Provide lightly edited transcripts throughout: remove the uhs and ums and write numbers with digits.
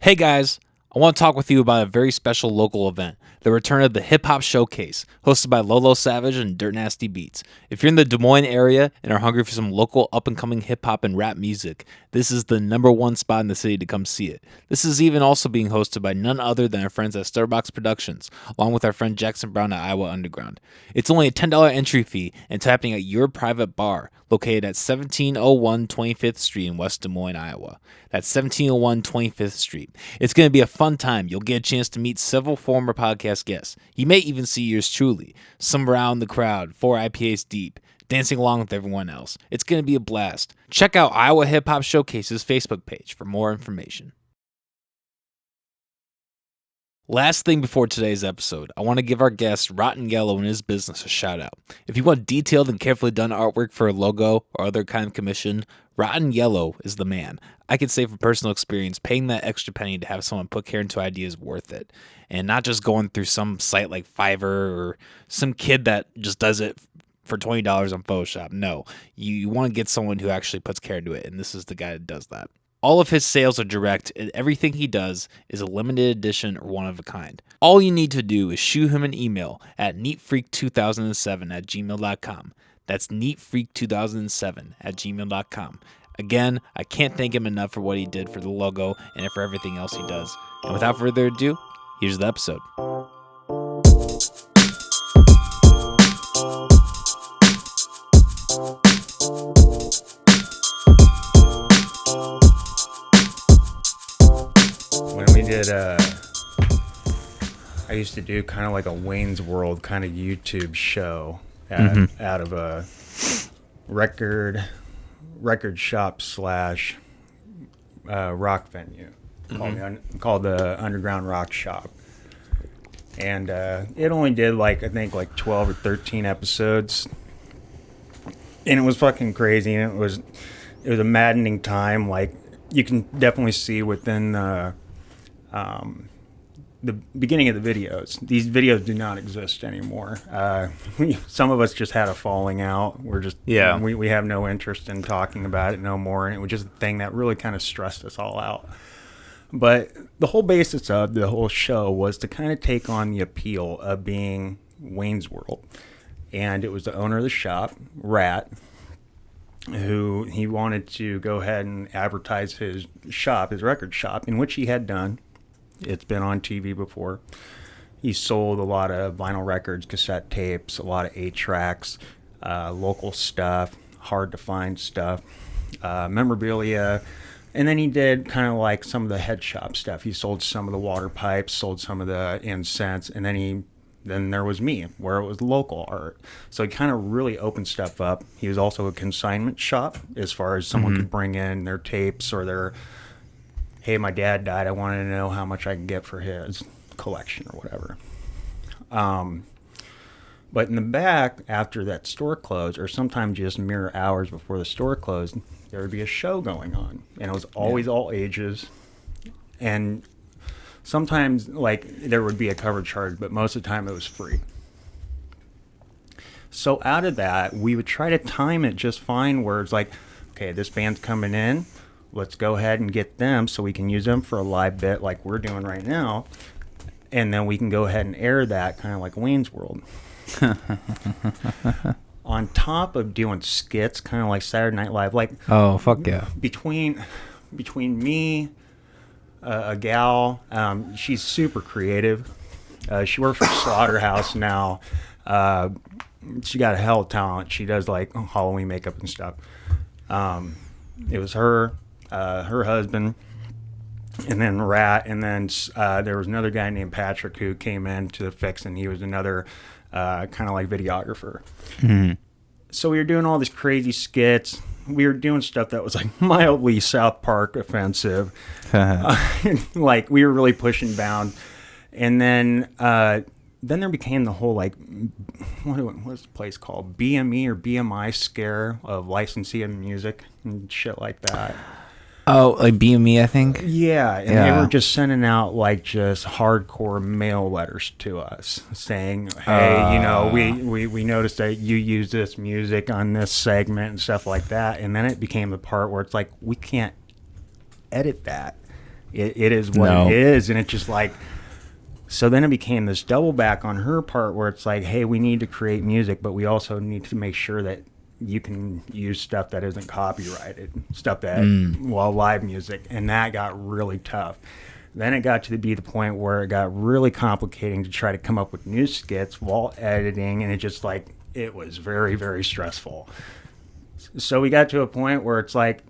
Hey guys, I want to talk with you about a very special local event, the return of the Hip Hop Showcase, hosted by Lolo Savage and Dirt Nasty Beats. If you're in the Des Moines area and are hungry for some local up-and-coming hip-hop and rap music, this is the number one spot in the city to come see it. This is even also being hosted by none other than our friends at Starbucks Productions, along with our friend Jackson Brown at Iowa Underground. It's only a $10 entry fee and it's happening at your private bar, located at 1701 25th Street in West Des Moines, Iowa. That's 1701 25th Street. It's going to be a fun time. You'll get a chance to meet several former podcast guests. You may even see yours truly, some around the crowd, 4 IPAs deep, dancing along with everyone else. It's going to be a blast. Check out Iowa Hip Hop Showcase's Facebook page for more information. Last thing before today's episode, I want to give our guest Rotten Yellow and his business a shout out. If you want detailed and carefully done artwork for a logo or other kind of commission, Rotten Yellow is the man. I can say from personal experience, paying that extra penny to have someone put care into ideas is worth it. And not just going through some site like Fiverr or some kid that just does it for $20 on Photoshop. No, you want to get someone who actually puts care into it, and this is the guy that does that. All of his sales are direct, and everything he does is a limited edition or one of a kind. All you need to do is shoot him an email at neatfreak2007@gmail.com. That's neatfreak2007@gmail.com. Again, I can't thank him enough for what he did for the logo and for everything else he does. And without further ado, here's the episode. When we did, I used to do kind of like a Wayne's World kind of YouTube show out of a record shop / rock venue called the Underground Rock Shop. And it only did I think 12 or 13 episodes. And it was fucking crazy. And it was a maddening time. Like, you can definitely see within the beginning of the videos. These videos do not exist anymore. Some of us just had a falling out. We're just we have no interest in talking about it no more, and it was just a thing that really kind of stressed us all out. But the whole basis of the whole show was to kind of take on the appeal of being Wayne's World, and it was the owner of the shop, Rat, who he wanted to go ahead and advertise his shop, his record shop, in which he had done. It's been on TV before. He sold a lot of vinyl records, cassette tapes, a lot of 8-tracks, local stuff, hard to find stuff, memorabilia. And then he did kind of like some of the head shop stuff. He sold some of the water pipes, sold some of the incense, and then there was me, where it was local art. So he kind of really opened stuff up. He was also a consignment shop, as far as someone could bring in their tapes or their, hey, my dad died, I wanted to know how much I can get for his collection or whatever. But in the back, after that store closed, or sometimes just mere hours before the store closed, there would be a show going on. And it was always all ages. And sometimes, there would be a cover charge, but most of the time it was free. So out of that, we would try to time it just fine, where it's like, okay, this band's coming in. Let's go ahead and get them so we can use them for a live bit like we're doing right now. And then we can go ahead and air that kind of like Wayne's World. On top of doing skits, kind of like Saturday Night Live. Oh, fuck yeah. Between me, a gal, she's super creative. She works for Slaughterhouse now. She got a hell of talent. She does Halloween makeup and stuff. It was her husband, and then Rat, and then there was another guy named Patrick who came in to the fix, and he was another kind of like videographer. Mm-hmm. So we were doing all these crazy skits. We were doing stuff that was mildly South Park offensive. We were really pushing bounds. And then there became the whole what's the place called? BME or BMI scare of licensing and music and shit like that. Oh, like BME, I think? Yeah, and they were just sending out just hardcore mail letters to us saying, hey, we noticed that you use this music on this segment and stuff like that. And then it became the part where it's we can't edit that. It is what it is. And it's just like, so then it became this double back on her part where it's like, hey, we need to create music, but we also need to make sure that you can use stuff that isn't copyrighted, stuff that, live music. And that got really tough. Then it got to be the point where it got really complicating to try to come up with new skits while editing. And it just like, it was very, very stressful. So we got to a point where it's like,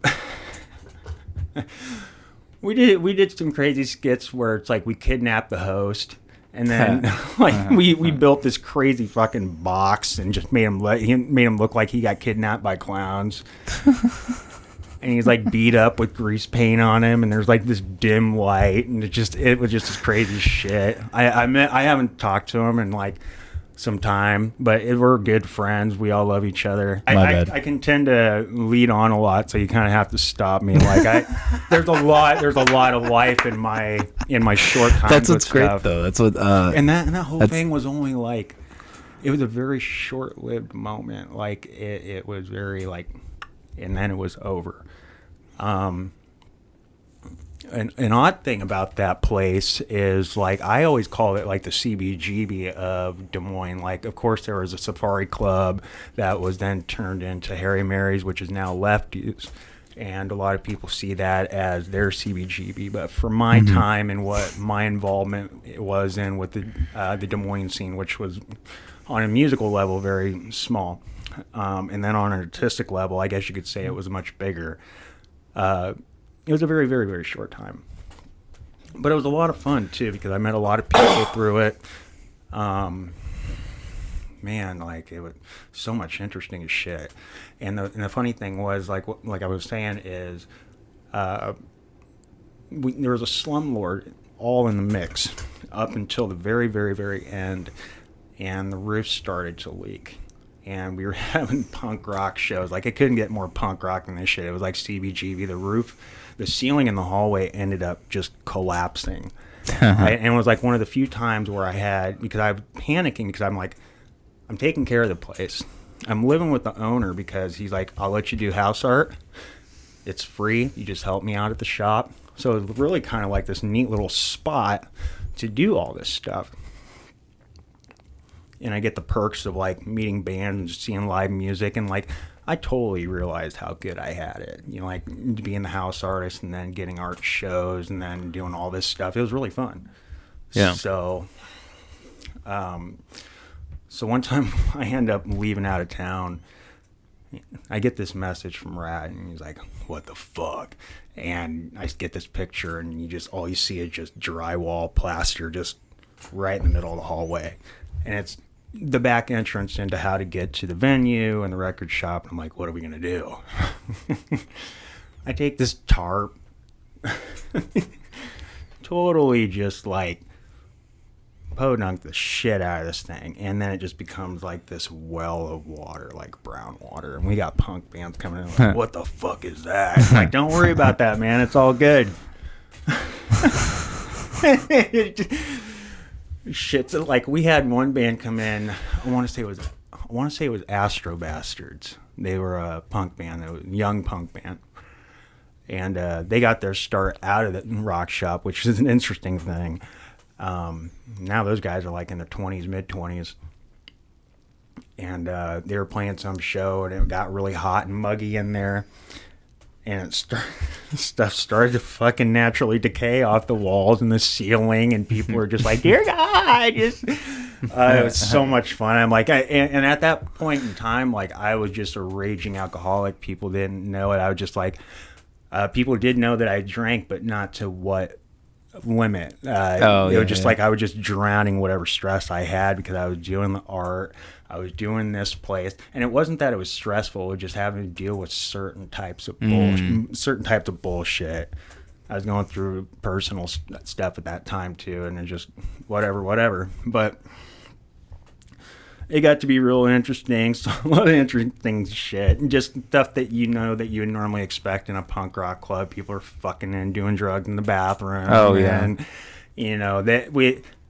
we did some crazy skits where it's like we kidnapped the host, and then like we built this crazy fucking box and just made him look like he got kidnapped by clowns. And he's like beat up with grease paint on him, and there's like this dim light, and it was just this crazy shit. I haven't talked to him in like some time, but we're good friends. We all love each other. I can tend to lead on a lot, so you kind of have to stop me. Like there's a lot of life in my short time. That's what's great though. That's what and that whole thing was only like, it was a very short-lived moment. Like it was very like, and then it was over. An odd thing about that place is, like, I always call it like the CBGB of Des Moines. Like, of course, there was a safari club that was then turned into Harry Mary's, which is now Lefty's, and a lot of people see that as their CBGB. But for my time and what my involvement was in with the Des Moines scene, which was on a musical level very small, and then on an artistic level, I guess you could say it was much bigger. It was a very, very, very short time. But it was a lot of fun, too, because I met a lot of people through it. Man, like, it was so much interesting as shit. And the funny thing was, like I was saying, is there was a slumlord all in the mix up until the very, very, very end, and the roof started to leak. And we were having punk rock shows. Like, it couldn't get more punk rock than this shit. It was like CBGB. The ceiling in the hallway ended up just collapsing. And it was like one of the few times where because I was panicking, because I'm like, I'm taking care of the place. I'm living with the owner because he's like, I'll let you do house art. It's free. You just help me out at the shop. So it was really kind of like this neat little spot to do all this stuff. And I get the perks of like meeting bands and seeing live music, and like I totally realized how good I had it. You know, like being the house artist and then getting art shows and then doing all this stuff. It was really fun. Yeah. So one time I end up leaving out of town. I get this message from Rad, and he's like, "What the fuck?" And I get this picture, and all you see is just drywall plaster just right in the middle of the hallway, and it's the back entrance into how to get to the venue and the record shop. I'm like, what are we going to do? I take this tarp, totally just like podunk the shit out of this thing. And then it just becomes like this well of water, like brown water. And we got punk bands coming in like, what the fuck is that? I'm like, don't worry about that, man. It's all good. Shit, so like we had one band come in. I want to say it was Astro Bastards. They were a punk band, a young punk band, and they got their start out of the rock shop, which is an interesting thing. Now those guys are like in their 20s, mid 20s, and they were playing some show, and it got really hot and muggy in there. And stuff started to fucking naturally decay off the walls and the ceiling, and people were just like, "Dear God!" It was so much fun. I'm like, and at that point in time, like I was just a raging alcoholic. People didn't know it. I was just like, people did know that I drank, but not to what limit. It was just like I was just drowning whatever stress I had because I was doing the art. I was doing this place, and it wasn't that it was stressful. It was just having to deal with certain types of bullshit. I was going through personal stuff at that time too, and it just whatever. But it got to be real interesting. So a lot of interesting shit, and just stuff that you would normally expect in a punk rock club. People are fucking and doing drugs in the bathroom. Oh yeah, and you know that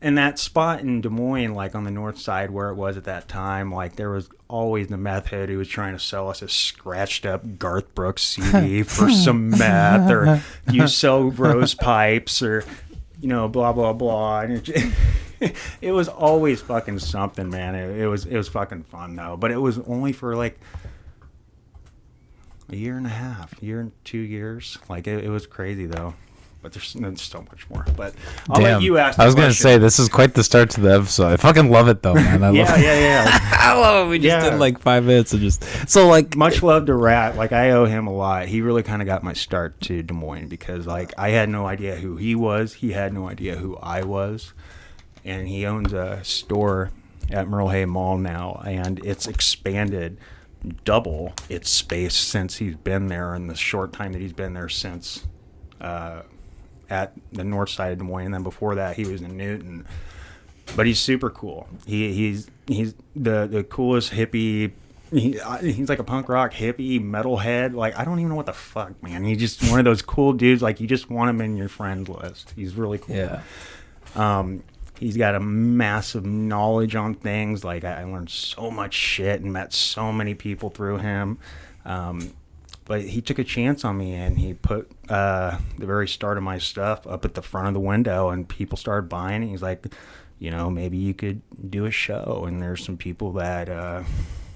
And that spot in Des Moines, like on the north side where it was at that time, like there was always the meth head who was trying to sell us a scratched up Garth Brooks CD for some meth, or you sell rose pipes, or, you know, blah, blah, blah. And it was always fucking something, man. It was fucking fun, though. But it was only for like a year and a half, 2 years. Like, it was crazy, though. But there's so much more. But I'll let you ask the I was going to question. say, this is quite the start to the episode. I fucking love it, though, man. I love it. Yeah. I love it. We just did like 5 minutes and just... So, like... Much love to Rat. Like, I owe him a lot. He really kind of got my start to Des Moines because, like, I had no idea who he was. He had no idea who I was. And he owns a store at Merle Hay Mall now, and it's expanded double its space since he's been there, in the short time that he's been there since... at the north side of Des Moines, and then before that he was in Newton. But he's super cool. He's the coolest hippie. He's like a punk rock hippie metalhead. Like, I don't even know what the fuck, man. He's just one of those cool dudes. Like, you just want him in your friend list. He's really cool. Yeah. He's got a massive knowledge on things. Like, I learned so much shit and met so many people through him. But he took a chance on me, and he put the very start of my stuff up at the front of the window, and people started buying it. He's like, you know, maybe you could do a show, and there's some people that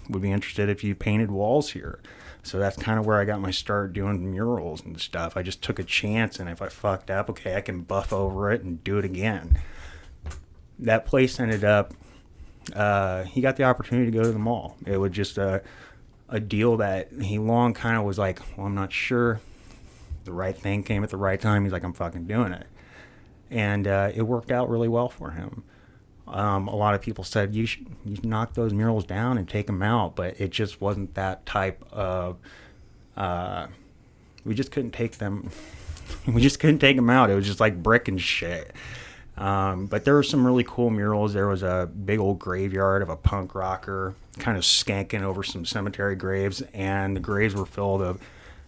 would be interested if you painted walls here. So that's kind of where I got my start doing murals and stuff. I just took a chance, and if I fucked up, okay, I can buff over it and do it again. That place ended up, he got the opportunity to go to the mall. It was just a deal that he long kind of was like, well, I'm not sure. The right thing came at the right time. He's like, I'm fucking doing it. And it worked out really well for him. A lot of people said, you knock those murals down and take them out, but it just wasn't that type of, we just couldn't take them, we just couldn't take them out. It was just like brick and shit. But there were some really cool murals. There was a big old graveyard of a punk rocker kind of skanking over some cemetery graves, and the graves were filled of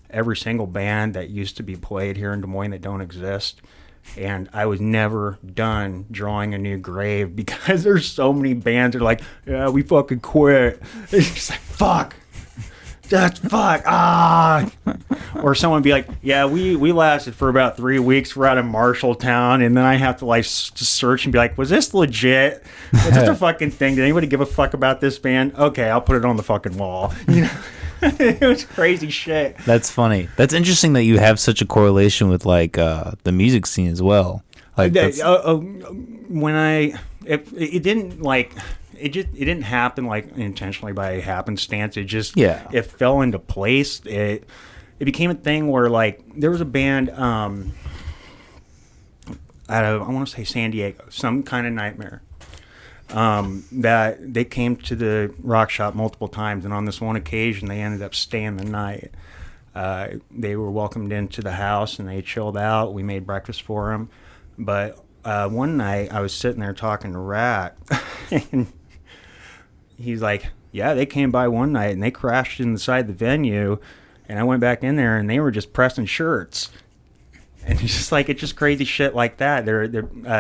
every single band that used to be played here in Des Moines that don't exist. And I was never done drawing a new grave because there's so many bands that are like, yeah, we fucking quit. It's just like, fuck. Just fuck. Or someone be like, yeah, we lasted for about 3 weeks. We're out of Marshalltown, and then I have to like search and be like, was this legit? Was this a fucking thing? Did anybody give a fuck about this band? Okay, I'll put it on the fucking wall. You know, it was crazy shit. That's funny. That's interesting that you have such a correlation with like the music scene as well. Like when it didn't like. It didn't happen like intentionally by happenstance. It just it fell into place. It became a thing where like there was a band out of, I want to say San Diego, Some Kind of Nightmare, that they came to the rock shop multiple times, and on this one occasion they ended up staying the night. They were welcomed into the house and they chilled out. We made breakfast for them, but one night I was sitting there talking to Rat and he's like, yeah, they came by one night and they crashed inside the venue, and I went back in there and they were just pressing shirts. And he's just like, it's just crazy shit like that.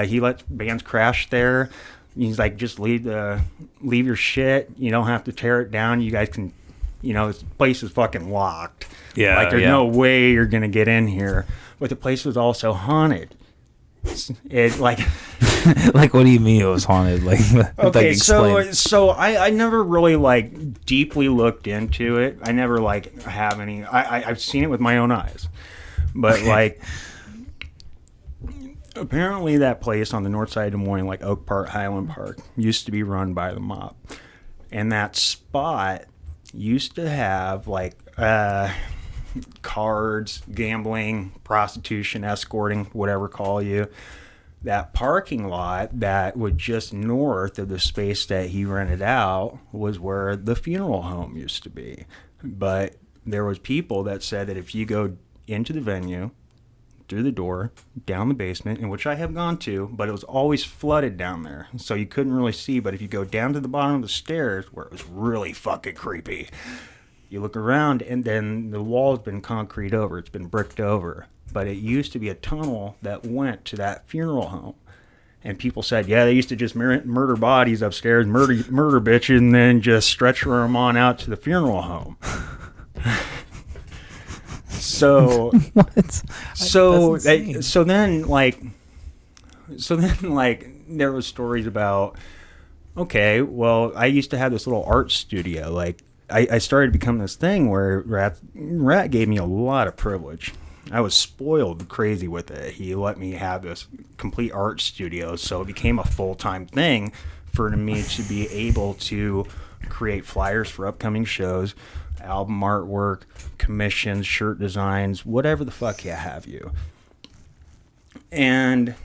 He lets bands crash there. He's like, just leave your shit. You don't have to tear it down. You guys can, you know, this place is fucking locked. Yeah, like there's no way you're gonna get in here. But the place was also haunted. It like like, what do you mean it was haunted? Like, okay, like, so I never really like deeply looked into it. I never like have any. I've seen it with my own eyes, but like apparently that place on the north side of Des Moines, like Oak Park, Highland Park, used to be run by the mob, and that spot used to have like cards, gambling, prostitution, escorting, whatever call you. That parking lot that was just north of the space that he rented out was where the funeral home used to be. But there was people that said that if you go into the venue, through the door, down the basement, in which I have gone to, but it was always flooded down there, so you couldn't really see. But if you go down to the bottom of the stairs, where it was really fucking creepy, you look around, and then the wall's been concrete over. It's been bricked over. But it used to be a tunnel that went to that funeral home. And people said, yeah, they used to just murder bodies upstairs, murder bitches, and then just stretcher them on out to the funeral home. So What? so then there was stories about, okay, well, I used to have this little art studio. Like I started to become this thing where Rat gave me a lot of privilege. I was spoiled crazy with it. He let me have this complete art studio, so it became a full-time thing for me to be able to create flyers for upcoming shows, album artwork, commissions, shirt designs, whatever the fuck have you. And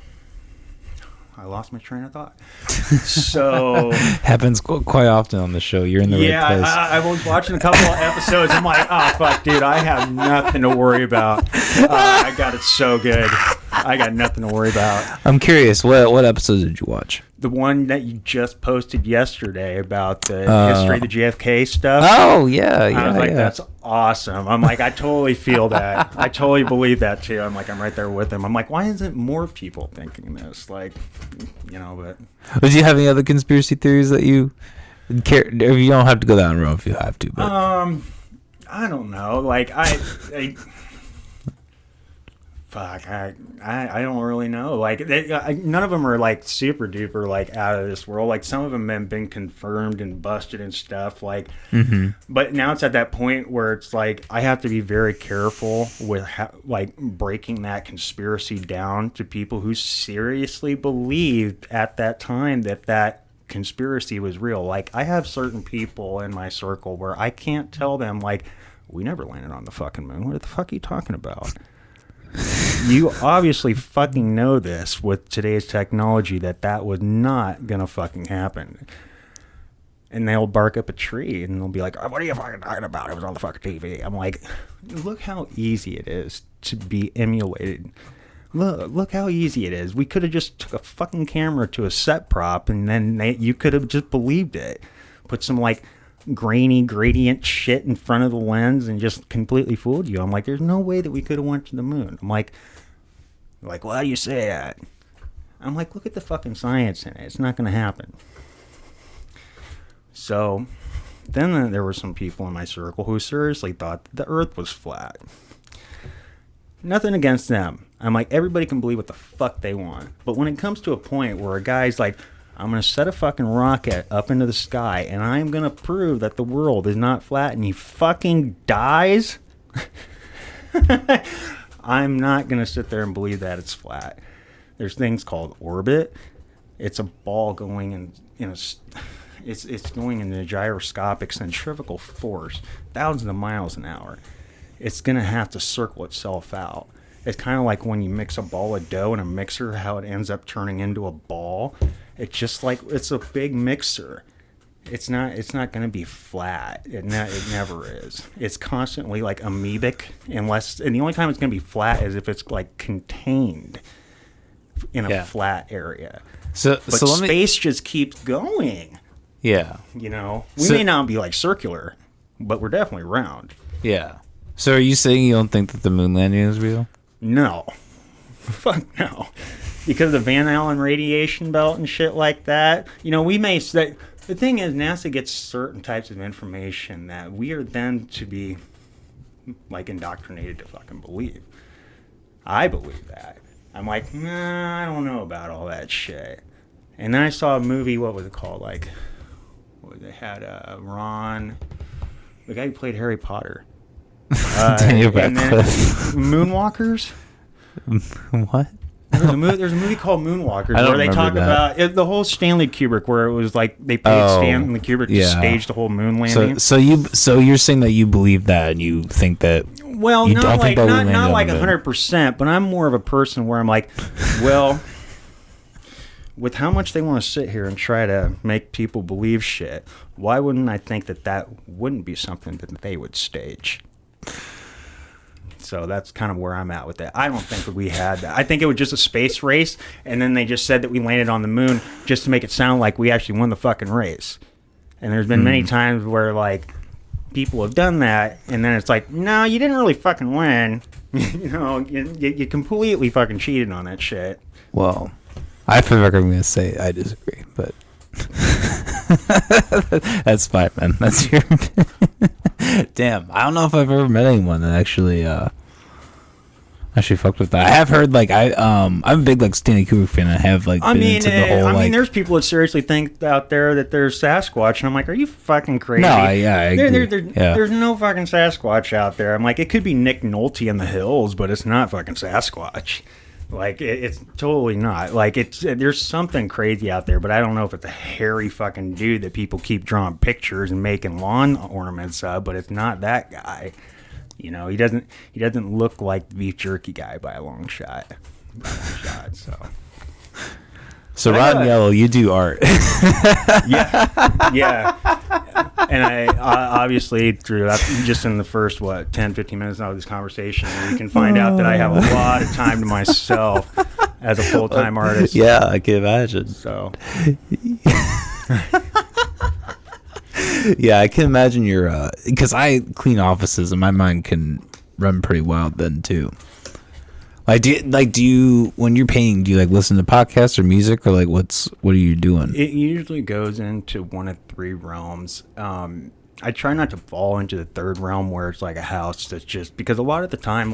I lost my train of thought. So happens quite often on the show. You're in the right place. I was watching a couple of episodes. I'm like, oh fuck, dude, I have nothing to worry about. I got it so good. I got nothing to worry about. I'm curious, what episodes did you watch? The one that you just posted yesterday about the history of the JFK stuff. Oh, yeah. I was like, that's awesome. I'm like, I totally feel that. I totally believe that, too. I'm like, I'm right there with him. I'm like, why isn't more people thinking this? Like, but... Do you have any other conspiracy theories that you care? You don't have to go down the road if you have to. But. I don't know. Like, fuck, I don't really know. Like, none of them are like super duper like out of this world. Like, some of them have been confirmed and busted and stuff. Like, but now it's at that point where it's like I have to be very careful with like breaking that conspiracy down to people who seriously believed at that time that conspiracy was real. Like, I have certain people in my circle where I can't tell them like, we never landed on the fucking moon. What the fuck are you talking about? You obviously fucking know this with today's technology that was not gonna fucking happen. And they'll bark up a tree and they'll be like, oh, what are you fucking talking about? It was on the fucking TV. I'm like, look how easy it is to be emulated. Look how easy it is. We could have just took a fucking camera to a set prop and then you could have just believed it. Put some like grainy gradient shit in front of the lens and just completely fooled you. I'm like, there's no way that we could have went to the moon. I'm like, why do you say that? I'm like, look at the fucking science in it. It's not going to happen. So then there were some people in my circle who seriously thought the earth was flat. Nothing against them. I'm like, everybody can believe what the fuck they want. But when it comes to a point where a guy's like, I'm going to set a fucking rocket up into the sky and I'm going to prove that the world is not flat, and he fucking dies, I'm not going to sit there and believe that it's flat. There's things called orbit. It's a ball going it's going in a gyroscopic centrifugal force, thousands of miles an hour. It's going to have to circle itself out. It's kind of like when you mix a ball of dough in a mixer, how it ends up turning into a ball. It's just like, it's a big mixer. It's not going to be flat. It never is. It's constantly like amoebic, and the only time it's going to be flat is if it's like contained in a flat area. But space just keeps going. Yeah. We may not be like circular, but we're definitely round. Yeah. So are you saying you don't think that the moon landing is real? No. Fuck no. Because of the Van Allen radiation belt and shit like that. We may say... The thing is, NASA gets certain types of information that we are then to be, like, indoctrinated to fucking believe. I believe that. I'm like, nah, I don't know about all that shit. And then I saw a movie, what was it called? Like, they had Ron... The guy who played Harry Potter. Daniel Radcliffe. Moonwalkers? What? There's a movie called Moonwalkers where they talk about the whole Stanley Kubrick, where it was like they paid Stanley Kubrick to stage the whole moon landing. So you're saying that you believe that, and you think that? Well, not like 100%, but I'm more of a person where I'm like, well, with how much they want to sit here and try to make people believe shit, why wouldn't I think that wouldn't be something that they would stage? So that's kind of where I'm at with that. I don't think that we had that. I think it was just a space race, and then they just said that we landed on the moon just to make it sound like we actually won the fucking race. And there's been many times where, like, people have done that, and then it's like, no, you didn't really fucking win. You completely fucking cheated on that shit. Well, I feel like I'm gonna say I disagree, but that's fine, man. That's your damn. I don't know if I've ever met anyone that actually fucked with that. I have heard like I'm a big like Stanley Kubrick fan. I have like been into the whole I mean, like there's people that seriously think out there that there's Sasquatch, and I'm like, are you fucking crazy? No, I agree. There's no fucking Sasquatch out there. I'm like, it could be Nick Nolte in the hills, but it's not fucking Sasquatch. Like it's totally not. Like there's something crazy out there, but I don't know if it's a hairy fucking dude that people keep drawing pictures and making lawn ornaments of. But it's not that guy. You know, he doesn't look like the beef jerky guy by a long shot. So Rotten Yellow, you do art. yeah. And I obviously through just in the first 10-15 minutes of this conversation, you can find out that I have a lot of time to myself as a full-time artist. Yeah, I can imagine. So yeah, I can imagine your because I clean offices and my mind can run pretty wild then too. Like do you when you're painting, do you like listen to podcasts or music, or like what are you doing? It usually goes into one of three realms. I try not to fall into the third realm where it's like a house that's just because a lot of the time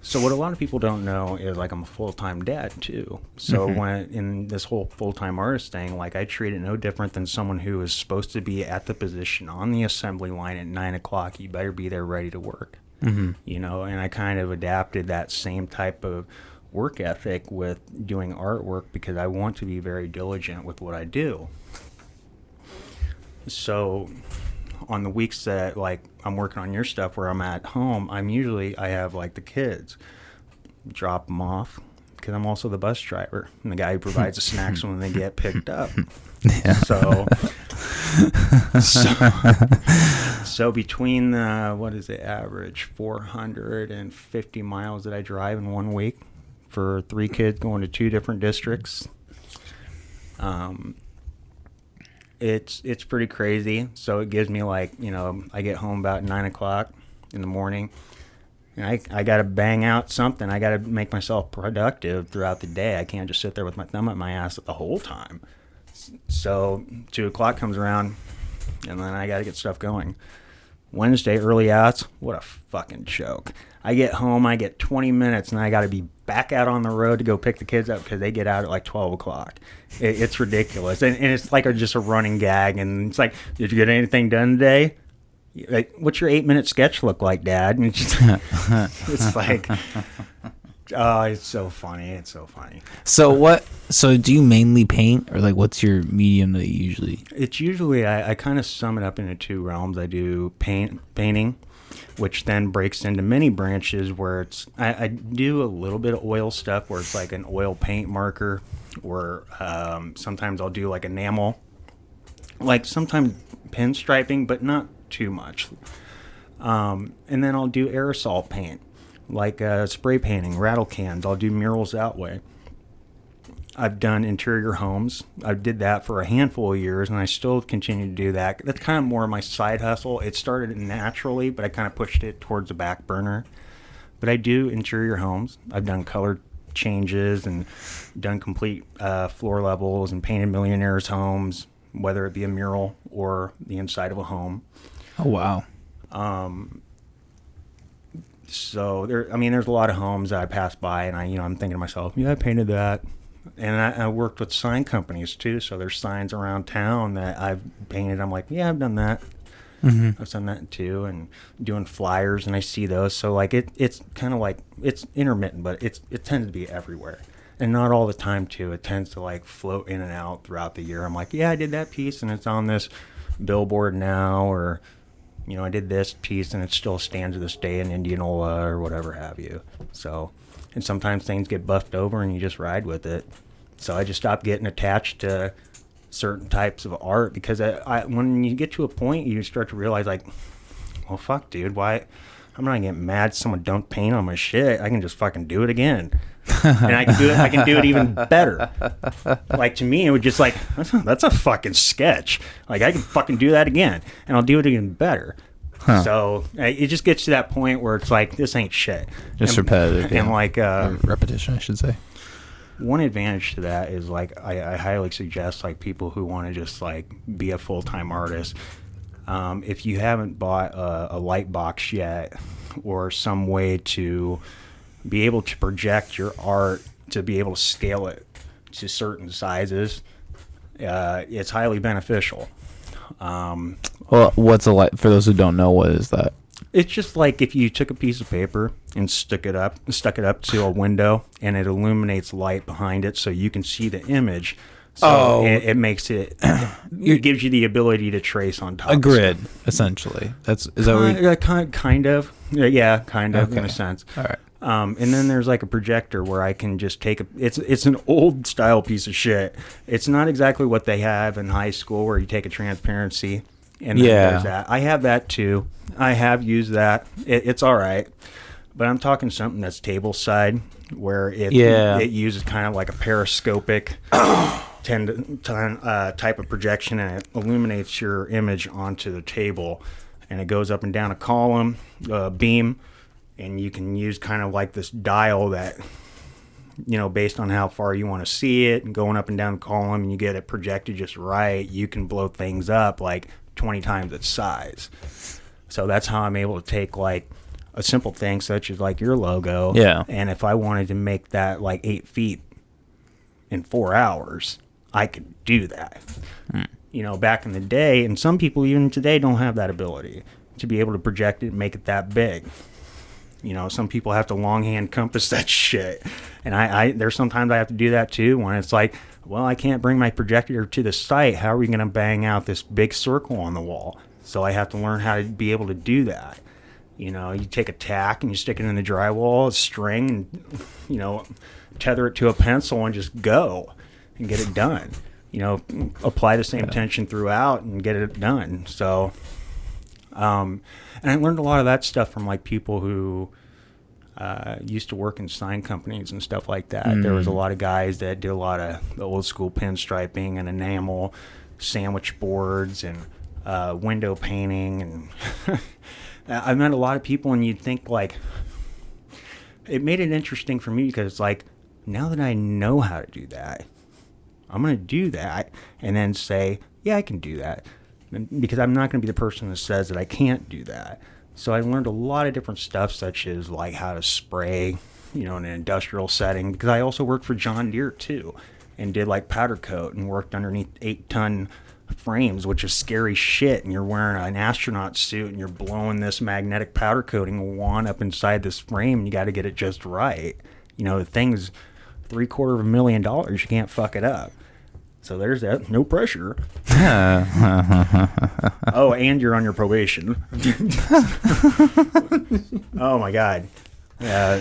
so what a lot of people don't know is like I'm a full-time dad too. So when in this whole full-time artist thing, like I treat it no different than someone who is supposed to be at the position on the assembly line at 9 o'clock. You better be there ready to work. You know, and I kind of adapted that same type of work ethic with doing artwork because I want to be very diligent with what I do. So on the weeks that like I'm working on your stuff where I'm at home, I have like the kids drop them off because I'm also the bus driver and the guy who provides the snacks when they get picked up. Yeah. So between the, what is the average, 450 miles that I drive in 1 week for 3 kids going to 2 different districts, it's pretty crazy. So it gives me like, you know, I get home about 9 o'clock in the morning and I got to bang out something. I got to make myself productive throughout the day. I can't just sit there with my thumb at my ass the whole time. So 2 o'clock comes around and then I got to get stuff going. Wednesday, early outs, what a fucking joke. I get home, I get 20 minutes, and I got to be back out on the road to go pick the kids up because they get out at like 12 o'clock. It's ridiculous. And it's like just a running gag. And it's like, did you get anything done today? Like, what's your 8-minute sketch look like, Dad? And it's like... Oh, it's so funny. It's so funny. So do you mainly paint, or like what's your medium that you usually? It's usually, I kind of sum it up into 2 realms. I do painting, which then breaks into many branches where it's, I do a little bit of oil stuff where it's like an oil paint marker, or sometimes I'll do like enamel, like sometimes pinstriping, but not too much. And then I'll do aerosol paint. Like spray painting, rattle cans. I'll do murals that way. I've done interior homes. I did that for a handful of years, and I still continue to do that. That's kind of more of my side hustle. It started naturally, but I kind of pushed it towards the back burner. But I do interior homes. I've done color changes and done complete floor levels and painted millionaires' homes, whether it be a mural or the inside of a home. Oh, wow. So there's a lot of homes that I pass by, and I'm thinking to myself, yeah, I painted that. And I worked with sign companies too, so there's signs around town that I've painted. I'm like, yeah, I've done that. I've done that too, and doing flyers, and I see those. So like it's kind of like, it's intermittent, but it tends to be everywhere, and not all the time too. It tends to like float in and out throughout the year. I'm like, yeah, I did that piece, and it's on this billboard now, or I did this piece and it still stands to this day in Indianola or whatever have you. So, and sometimes things get buffed over and you just ride with it. So I just stopped getting attached to certain types of art because when you get to a point, you start to realize like, well, fuck, dude, why? I'm not getting mad if someone don't paint on my shit. I can just fucking do it again. And I can do it even better. Like, to me, it would just like, that's a fucking sketch. Like, I can fucking do that again, and I'll do it even better. So it just gets to that point where it's like, this ain't shit. Just repetitive. And like... repetition, I should say. one advantage to that is like I highly suggest like people who want to just like be a full-time artist. If you haven't bought a light box yet, or some way to be able to project your art to be able to scale it to certain sizes, it's highly beneficial. Well, what's a light? For those who don't know, what is that? It's just like if you took a piece of paper and stuck it up to a window, and it illuminates light behind it so you can see the image. So it makes it, it gives you the ability to trace on top. A grid, essentially. Is that kind of. Yeah, kind of, okay. in a sense. All right. And then there's like a projector where I can just take it's an old style piece of shit. It's not exactly what they have in high school where you take a transparency and then there's that. I have that too. I have used that. It's all right. But I'm talking something that's table side where it uses kind of like a periscopic type of projection, and it illuminates your image onto the table, and it goes up and down a column, beam, and you can use kind of like this dial that, based on how far you want to see it, and going up and down the column, and you get it projected just right, you can blow things up like 20 times its size. So that's how I'm able to take like a simple thing such as like your logo, and if I wanted to make that like 8 feet in 4 hours, I could do that. Back in the day, and some people even today don't have that ability to be able to project it and make it that big. Some people have to longhand compass that shit, and I there's sometimes I have to do that too, when it's like, well, I can't bring my projector to the site. How are we going to bang out this big circle on the wall? So I have to learn how to be able to do that. You take a tack and you stick it in the drywall, a string, and tether it to a pencil and just go and get it done. Apply the same tension throughout and get it done. So, and I learned a lot of that stuff from like people who used to work in sign companies and stuff like that. There was a lot of guys that did a lot of the old school pinstriping and enamel, sandwich boards, and window painting, and I met a lot of people, and you'd think like it made it interesting for me because like now that I know how to do that, I'm going to do that and then say, yeah, I can do that, because I'm not going to be the person that says that I can't do that. So I learned a lot of different stuff, such as like how to spray, in an industrial setting, because I also worked for John Deere too, and did like powder coat and worked underneath 8-ton frames, which is scary shit, and you're wearing an astronaut suit and you're blowing this magnetic powder coating wand up inside this frame, and you got to get it just right. The thing's $750,000. You can't fuck it up. So there's that. No pressure. Oh, and you're on your probation. Oh my God.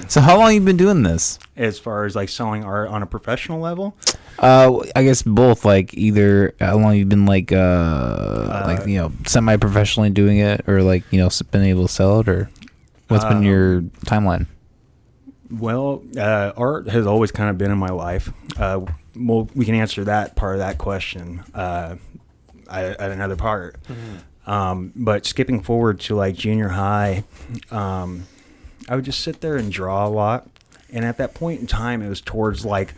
So how long have you been doing this? As far as like selling art on a professional level? I guess both. Like either how long you've been like semi-professionally doing it, or like been able to sell it, or what's been your timeline? Well, art has always kind of been in my life. Well, we can answer that part of that question at another part. But skipping forward to like junior high, I would just sit there and draw a lot. And at that point in time, it was towards like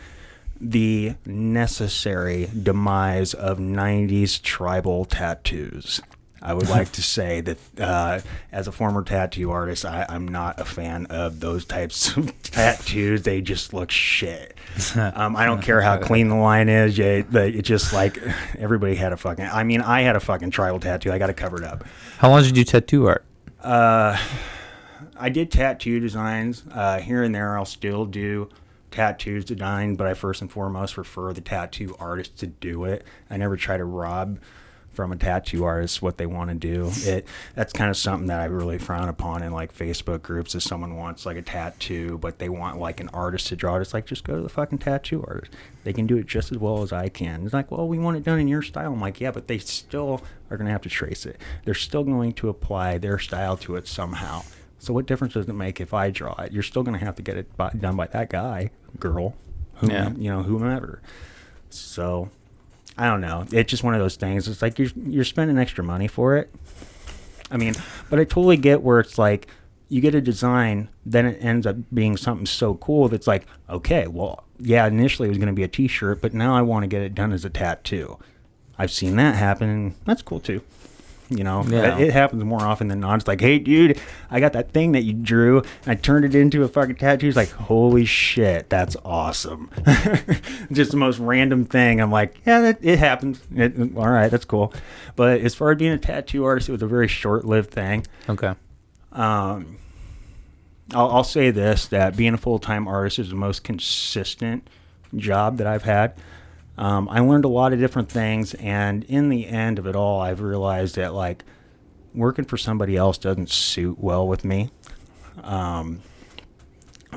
the necessary demise of 90s tribal tattoos. I would like to say that as a former tattoo artist, I'm not a fan of those types of tattoos. They just look shit. I don't care how clean the line is. It just like everybody had a fucking... I mean, I had a fucking tribal tattoo. I got it covered up. How long did you do tattoo art? I did tattoo designs. Here and there, I'll still do tattoos design, but I first and foremost prefer the tattoo artist to do it. I never try to rob from a tattoo artist what they want to do. That's kind of something that I really frown upon in like Facebook groups. If someone wants like a tattoo, but they want like an artist to draw it, it's like, just go to the fucking tattoo artist. They can do it just as well as I can. It's like, well, we want it done in your style. I'm like, yeah, but they still are going to have to trace it. They're still going to apply their style to it somehow. So what difference does it make if I draw it? You're still going to have to get it done by that guy, girl, whomever. So I don't know. It's just one of those things. It's like you're spending extra money for it. I mean, but I totally get where it's like you get a design, then it ends up being something so cool that's like, okay, well, yeah, initially it was going to be a t-shirt, but now I want to get it done as a tattoo. I've seen that happen, and that's cool too. You know, it happens more often than not. It's like, hey, dude, I got that thing that you drew, and I turned it into a fucking tattoo. It's like, holy shit, that's awesome. Just the most random thing. I'm like, yeah, it happens. All right, that's cool. But as far as being a tattoo artist, it was a very short-lived thing. Okay. I'll say this, that being a full-time artist is the most consistent job that I've had. I learned a lot of different things, and in the end of it all, I've realized that, like, working for somebody else doesn't suit well with me.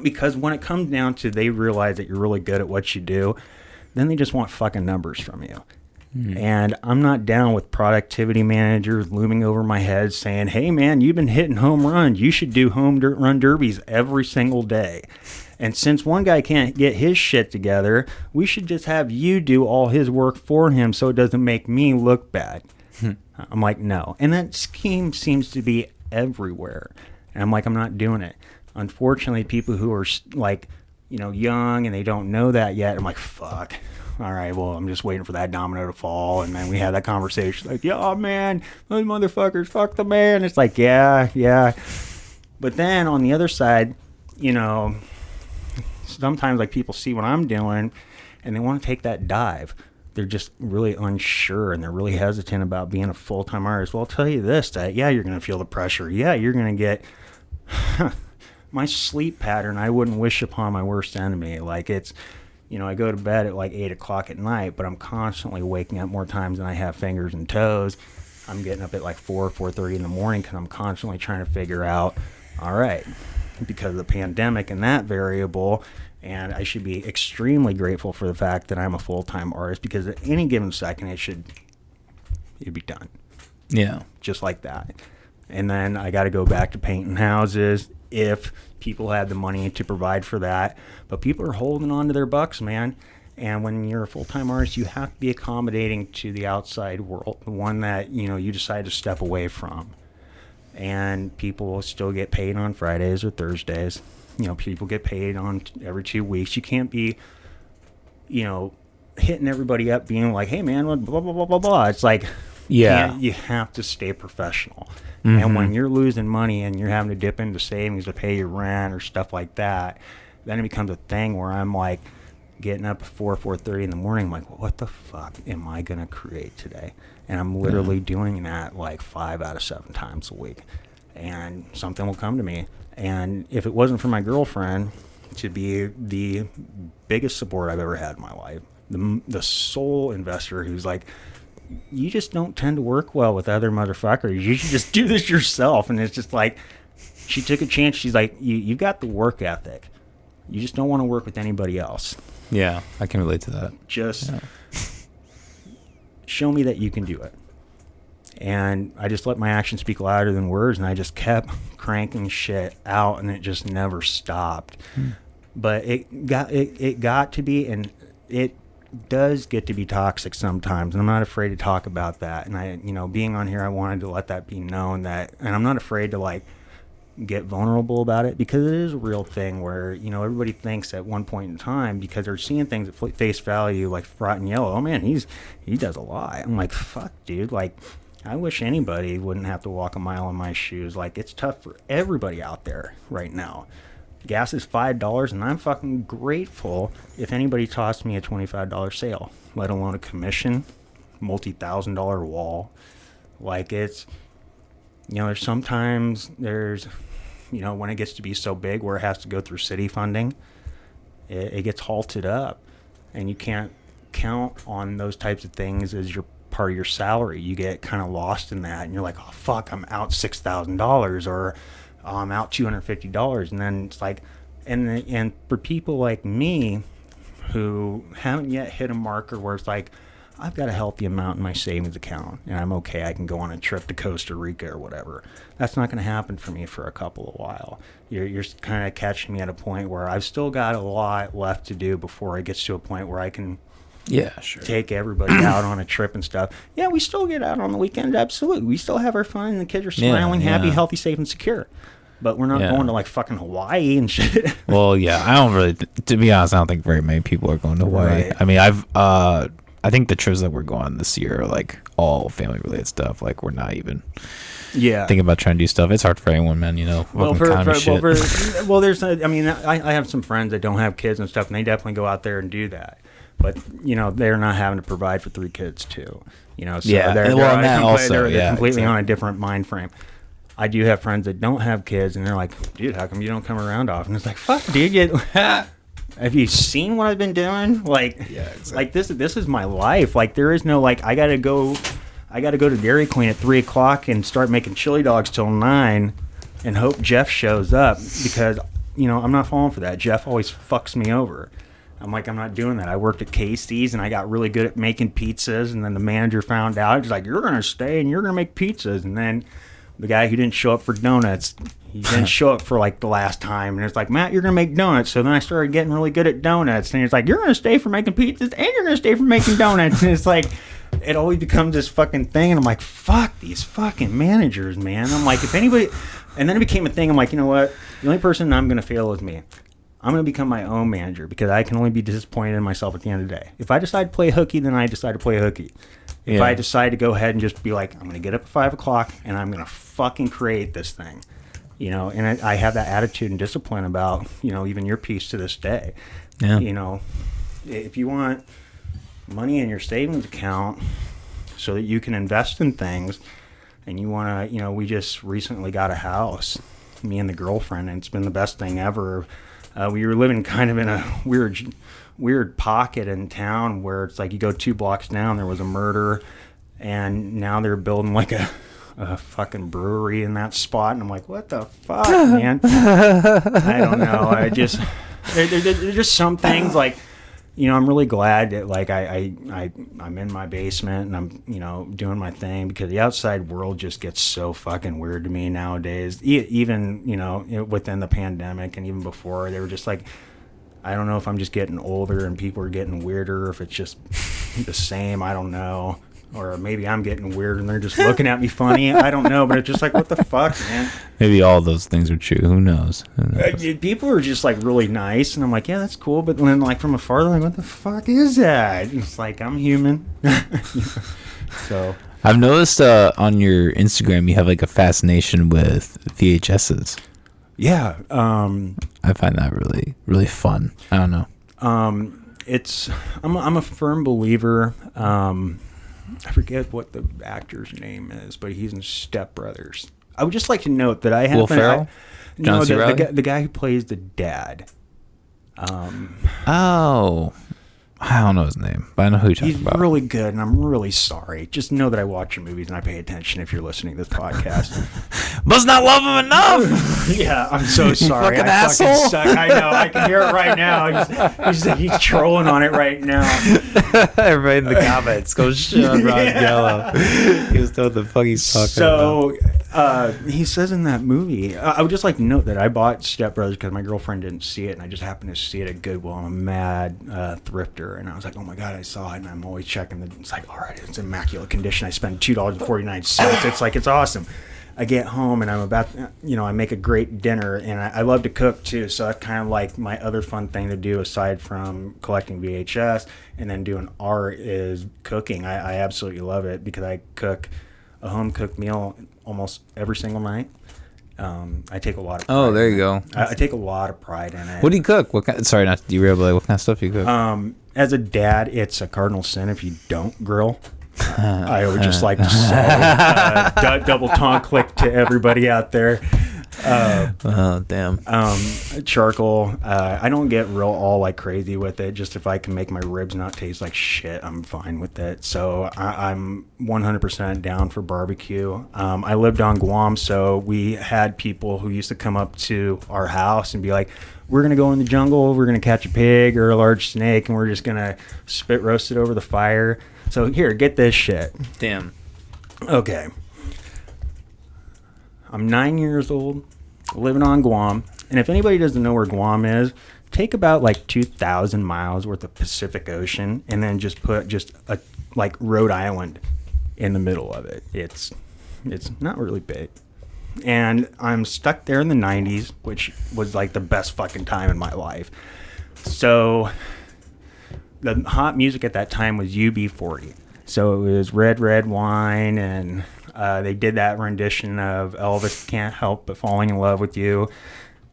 Because when it comes down to they realize that you're really good at what you do, then they just want fucking numbers from you. And I'm not down with productivity managers looming over my head saying, hey, man, you've been hitting home runs. You should do home run derbies every single day. And since one guy can't get his shit together, we should just have you do all his work for him so it doesn't make me look bad. I'm like, no. And that scheme seems to be everywhere. And I'm like, I'm not doing it. Unfortunately, people who are like, you know, young and they don't know that yet, I'm like, fuck. All right, well, I'm just waiting for that domino to fall. And then we had that conversation like, yeah, man, those motherfuckers, fuck the man. It's like, yeah. But then on the other side, you know, sometimes like people see what I'm doing and they want to take that dive. They're just really unsure and they're really hesitant about being a full-time artist. Well, I'll tell you this, that yeah, you're going to feel the pressure. Yeah, you're going to get my sleep pattern. I wouldn't wish upon my worst enemy. Like it's, you know, I go to bed at like 8 o'clock at night, but I'm constantly waking up more times than I have fingers and toes. I'm getting up at like 4:30 in the morning because I'm constantly trying to figure out, all right, because of the pandemic and that variable. And I should be extremely grateful for the fact that I'm a full-time artist because at any given second it'd be done. Yeah. Just like that. And then I got to go back to painting houses if people had the money to provide for that. But people are holding on to their bucks, man. And when you're a full-time artist, you have to be accommodating to the outside world, the one that, you know, you decide to step away from. And people will still get paid on Fridays or Thursdays. You know, people get paid on every 2 weeks. You can't be, you know, hitting everybody up being like, hey, man, blah, blah, blah, blah, blah. It's like, yeah, you have to stay professional. Mm-hmm. And when you're losing money and you're having to dip into savings to pay your rent or stuff like that, then it becomes a thing where I'm like getting up at 4:30 in the morning. I'm like, what the fuck am I going to create today? And I'm literally doing that like 5 out of 7 times a week. And something will come to me. And if it wasn't for my girlfriend to be the biggest support I've ever had in my life, the sole investor who's like, you just don't tend to work well with other motherfuckers. You should just do this yourself. And it's just like, she took a chance. She's like, you've got the work ethic. You just don't want to work with anybody else. Yeah, I can relate to that. Just show me that you can do it. And I just let my actions speak louder than words, and I just kept cranking shit out, and it just never stopped. But it got to be, and it does get to be toxic sometimes, and I'm not afraid to talk about that. And I, you know, being on here, I wanted to let that be known that, and I'm not afraid to like get vulnerable about it because it is a real thing where, you know, everybody thinks at one point in time because they're seeing things at face value like Rotten Yellow. Oh man, he does a lot. I'm like, fuck, dude. Like, I wish anybody wouldn't have to walk a mile in my shoes. Like, it's tough for everybody out there right now. Gas is $5, and I'm fucking grateful if anybody tossed me a $25 sale, let alone a commission, multi-$1,000 wall. Like, it's, you know, there's, you know, when it gets to be so big where it has to go through city funding, it gets halted up, and you can't count on those types of things as your part of your salary. You get kind of lost in that, and you're like, oh fuck, I'm out $6,000 or I'm out $250, and then it's like, and for people like me who haven't yet hit a marker where it's like, I've got a healthy amount in my savings account and I'm okay, I can go on a trip to Costa Rica or whatever. That's not going to happen for me for a couple of while. You're kind of catching me at a point where I've still got a lot left to do before it gets to a point where I can take everybody out on a trip and stuff. Yeah, we still get out on the weekend, absolutely. We still have our fun and the kids are smiling, happy, healthy, safe, and secure. but we're not going to like fucking Hawaii and shit. Well, yeah, I don't really. To be honest, I don't think very many people are going to Hawaii. Right. I mean, I think the trips that we're going on this year are like all family related stuff. Like we're not even thinking about trying to do stuff. It's hard for anyone, man. You know. Well, there's. I mean, I have some friends that don't have kids and stuff, and they definitely go out there and do that. But you know, they're not having to provide for 3 kids too. You know, so they're completely on a different mind frame. I do have friends that don't have kids, and they're like, dude, how come you don't come around often? It's like, fuck, dude, have you seen what I've been doing? Like, like this is my life. Like, there is no, like, I gotta go to Dairy Queen at 3 o'clock and start making chili dogs till 9 and hope Jeff shows up, because, you know, I'm not falling for that. Jeff always fucks me over. I'm like, I'm not doing that. I worked at Casey's and I got really good at making pizzas, and then the manager found out. He's like, you're going to stay and you're going to make pizzas. And then the guy who didn't show up for donuts, he didn't show up for like the last time. And it's like, Matt, you're going to make donuts. So then I started getting really good at donuts. And it's like, you're going to stay for making pizzas and you're going to stay for making donuts. And it's like, it always becomes this fucking thing. And I'm like, fuck these fucking managers, man. I'm like, if anybody, and then it became a thing. I'm like, you know what? The only person I'm going to fail is me. I'm going to become my own manager, because I can only be disappointed in myself at the end of the day. If I decide to play hooky, then I decide to play hooky. If I decide to go ahead and just be like, I'm going to get up at 5 o'clock and I'm going to fucking create this thing, you know, and I have that attitude and discipline about, you know, even your piece to this day. Yeah. You know, if you want money in your savings account so that you can invest in things, and you want to, you know, we just recently got a house, me and the girlfriend, and it's been the best thing ever. We were living kind of in a weird pocket in town where it's like you go 2 blocks down, there was a murder, and now they're building like a fucking brewery in that spot, and I'm like, what the fuck, man? I don't know. I just there's just some things, like, you know, I'm really glad that, like, I'm in my basement and I'm, you know, doing my thing, because the outside world just gets so fucking weird to me nowadays. Even, you know, within the pandemic and even before, they were just like, I don't know if I'm just getting older and people are getting weirder, or if it's just the same. I don't know. Or maybe I'm getting weird and they're just looking at me funny. I don't know, but it's just like, what the fuck, man? Maybe all those things are true. Who knows? People are just like really nice, and I'm like, yeah, that's cool. But then, like, from afar, they're like, what the fuck is that? And it's like, I'm human. So I've noticed on your Instagram you have like a fascination with VHSs. Yeah, I find that really, really fun. I don't know. I'm a firm believer. I forget what the actor's name is, but he's in Step Brothers. I would just like to note that I have Will Ferrell? No, the guy who plays the dad. I don't know his name, but I know who you're talking about. He's really good, and I'm really sorry. Just know that I watch your movies and I pay attention if you're listening to this podcast. Must not love him enough. Yeah, I'm so sorry. Fucking I asshole. fucking suck. I know. I can hear it right now. He's trolling on it right now. Everybody in the comments go shit on Ron Gallo. He was know what the fuck he's talking about. He says in that movie, I would just like to note that I bought Step Brothers because my girlfriend didn't see it, and I just happened to see it at Goodwill. I'm a mad thrifter, and I was like, oh my god, I saw it, and I'm always checking. It's like, all right, it's in immaculate condition. I spend $2.49. It's like, it's awesome. I get home and I'm about, I make a great dinner, and I love to cook too. So that's kind of like my other fun thing to do aside from collecting VHS and then doing art is cooking. I absolutely love it because I cook a home cooked meal almost every single night. I take a lot of pride. Oh, there you go. I take a lot of pride in it. What do you cook? Sorry, not to derail, but what kind of stuff do you cook? As a dad, it's a cardinal sin if you don't grill. I would just like to say double tongue click to everybody out there. Oh, damn. Charcoal. I don't get real all like crazy with it. Just if I can make my ribs not taste like shit, I'm fine with it. So I'm 100% down for barbecue. I lived on Guam, so we had people who used to come up to our house and be like, we're going to go in the jungle, we're going to catch a pig or a large snake, and we're just going to spit roast it over the fire. So here, get this shit. Damn. Okay. I'm 9 years old, living on Guam. And if anybody doesn't know where Guam is, take about like 2,000 miles worth of Pacific Ocean and then just put a like Rhode Island in the middle of it. It's not really big. And I'm stuck there in the 90s, which was like the best fucking time in my life. So the hot music at that time was UB40. So it was Red, Red Wine, and they did that rendition of Elvis Can't Help But Falling in Love with You.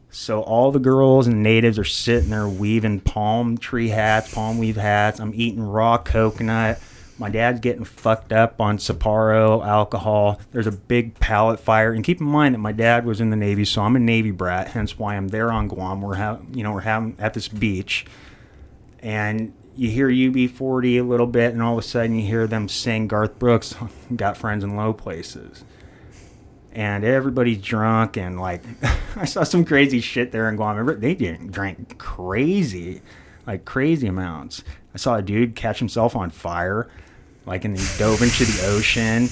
So all the girls and natives are sitting there weaving palm weave hats. I'm eating raw coconut. My dad's getting fucked up on Sapporo alcohol. There's a big pallet fire. And keep in mind that my dad was in the Navy, so I'm a Navy brat, hence why I'm there on Guam. We're having at this beach. And you hear UB40 a little bit, and all of a sudden you hear them sing Garth Brooks, Got Friends in Low Places. And everybody's drunk, and like I saw some crazy shit there in Guam. They drank crazy amounts. I saw a dude catch himself on fire, like, and he dove into the ocean.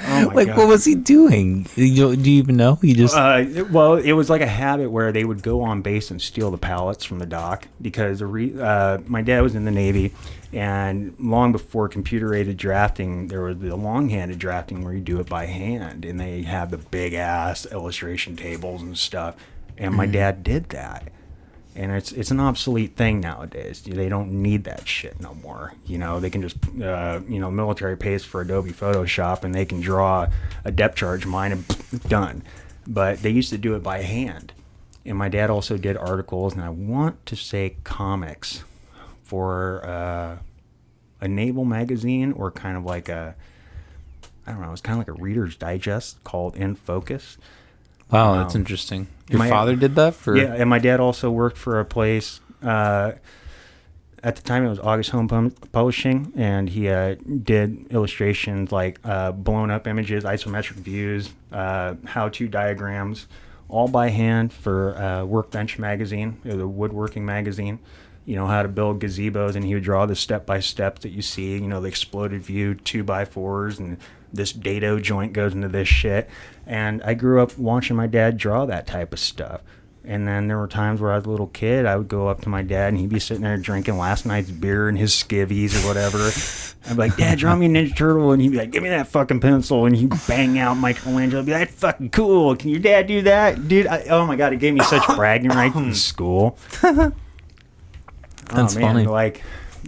Oh my God. What was he doing? Do you even know? He just well, it was like a habit where they would go on base and steal the pallets from the dock because my dad was in the Navy, and long before computer-aided drafting, there was the long-handed drafting where you do it by hand, and they have the big-ass illustration tables and stuff, and my dad did that. And it's an obsolete thing nowadays. They don't need that shit no more. They can just, military pays for Adobe Photoshop, and they can draw a depth charge mine and done. But they used to do it by hand. And my dad also did articles, and I want to say comics for a naval magazine, or kind of like I don't know, it's kind of like a Reader's Digest called In Focus. Wow, that's interesting. Your father did that? Yeah, and my dad also worked for a place. At the time, it was August Home Publishing, and he did illustrations like blown-up images, isometric views, how-to diagrams, all by hand for Workbench magazine, the woodworking magazine. How to build gazebos, and he would draw the step-by-steps that you see, the exploded view 2x4s, and this dado joint goes into this shit. And I grew up watching my dad draw that type of stuff. And then there were times where I was a little kid, I would go up to my dad, and he'd be sitting there drinking last night's beer and his skivvies or whatever. I'd be like, Dad, draw me a Ninja Turtle. And he'd be like, give me that fucking pencil. And he'd bang out Michelangelo. I'd be like, that's fucking cool. Can your dad do that? Dude, oh my God, it gave me such bragging rights in school. That's funny.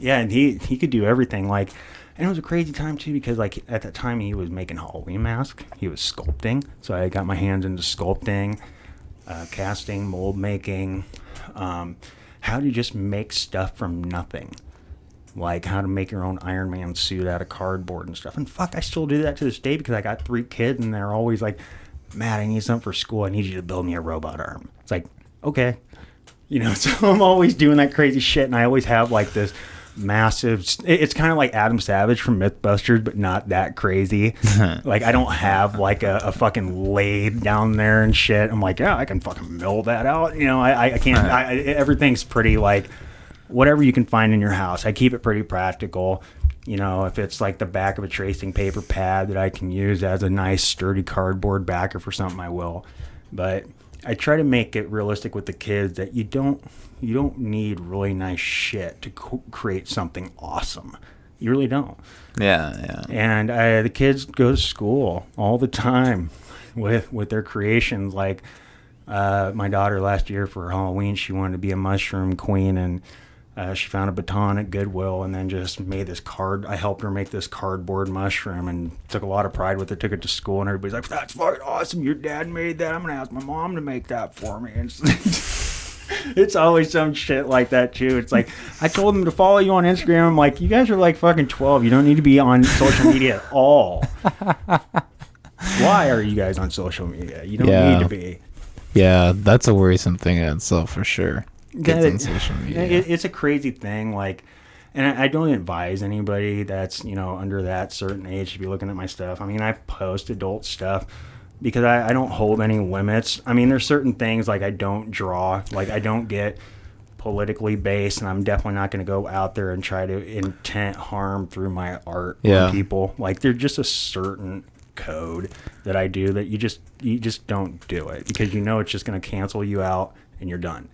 And he could do everything. And it was a crazy time too, because at that time he was making Halloween masks. He was sculpting, so I got my hands into sculpting, casting, mold making, how to just make stuff from nothing, like how to make your own Iron Man suit out of cardboard and stuff. And fuck, I still do that to this day, because I got 3 kids, and they're always like, Matt, I need something for school. I need you to build me a robot arm. It's like, okay. So I'm always doing that crazy shit, and I always have like this massive, it's kind of like Adam Savage from Mythbusters, but not that crazy. Like, I don't have like a fucking lathe down there and shit. I'm like, yeah, I can fucking mill that out. I can't, everything's pretty like whatever you can find in your house. I keep it pretty practical. If it's like the back of a tracing paper pad that I can use as a nice sturdy cardboard backer for something, I will. But I try to make it realistic with the kids that you don't need really nice shit to create something awesome. You really don't. Yeah. And the kids go to school all the time with their creations. Like my daughter last year for Halloween, she wanted to be a mushroom queen, and she found a baton at Goodwill, and then just made this card. I helped her make this cardboard mushroom, and took a lot of pride with it. Took it to school, and everybody's like, "That's fucking awesome! Your dad made that. I'm gonna ask my mom to make that for me." And it's always some shit like that too. It's like, I told them to follow you on Instagram. I'm like, you guys are like fucking 12. You don't need to be on social media at all. Why are you guys on social media? You don't need to be. Yeah, that's a worrisome thing in itself for sure. On social media. It's a crazy thing, and I don't advise anybody that's under that certain age to be looking at my stuff. I mean, I post adult stuff because I don't hold any limits. I mean, there's certain things like I don't draw, like I don't get politically based, and I'm definitely not going to go out there and try to intent harm through my art on people. Like, there's just a certain code that I do that you just don't do it, because it's just going to cancel you out and you're done.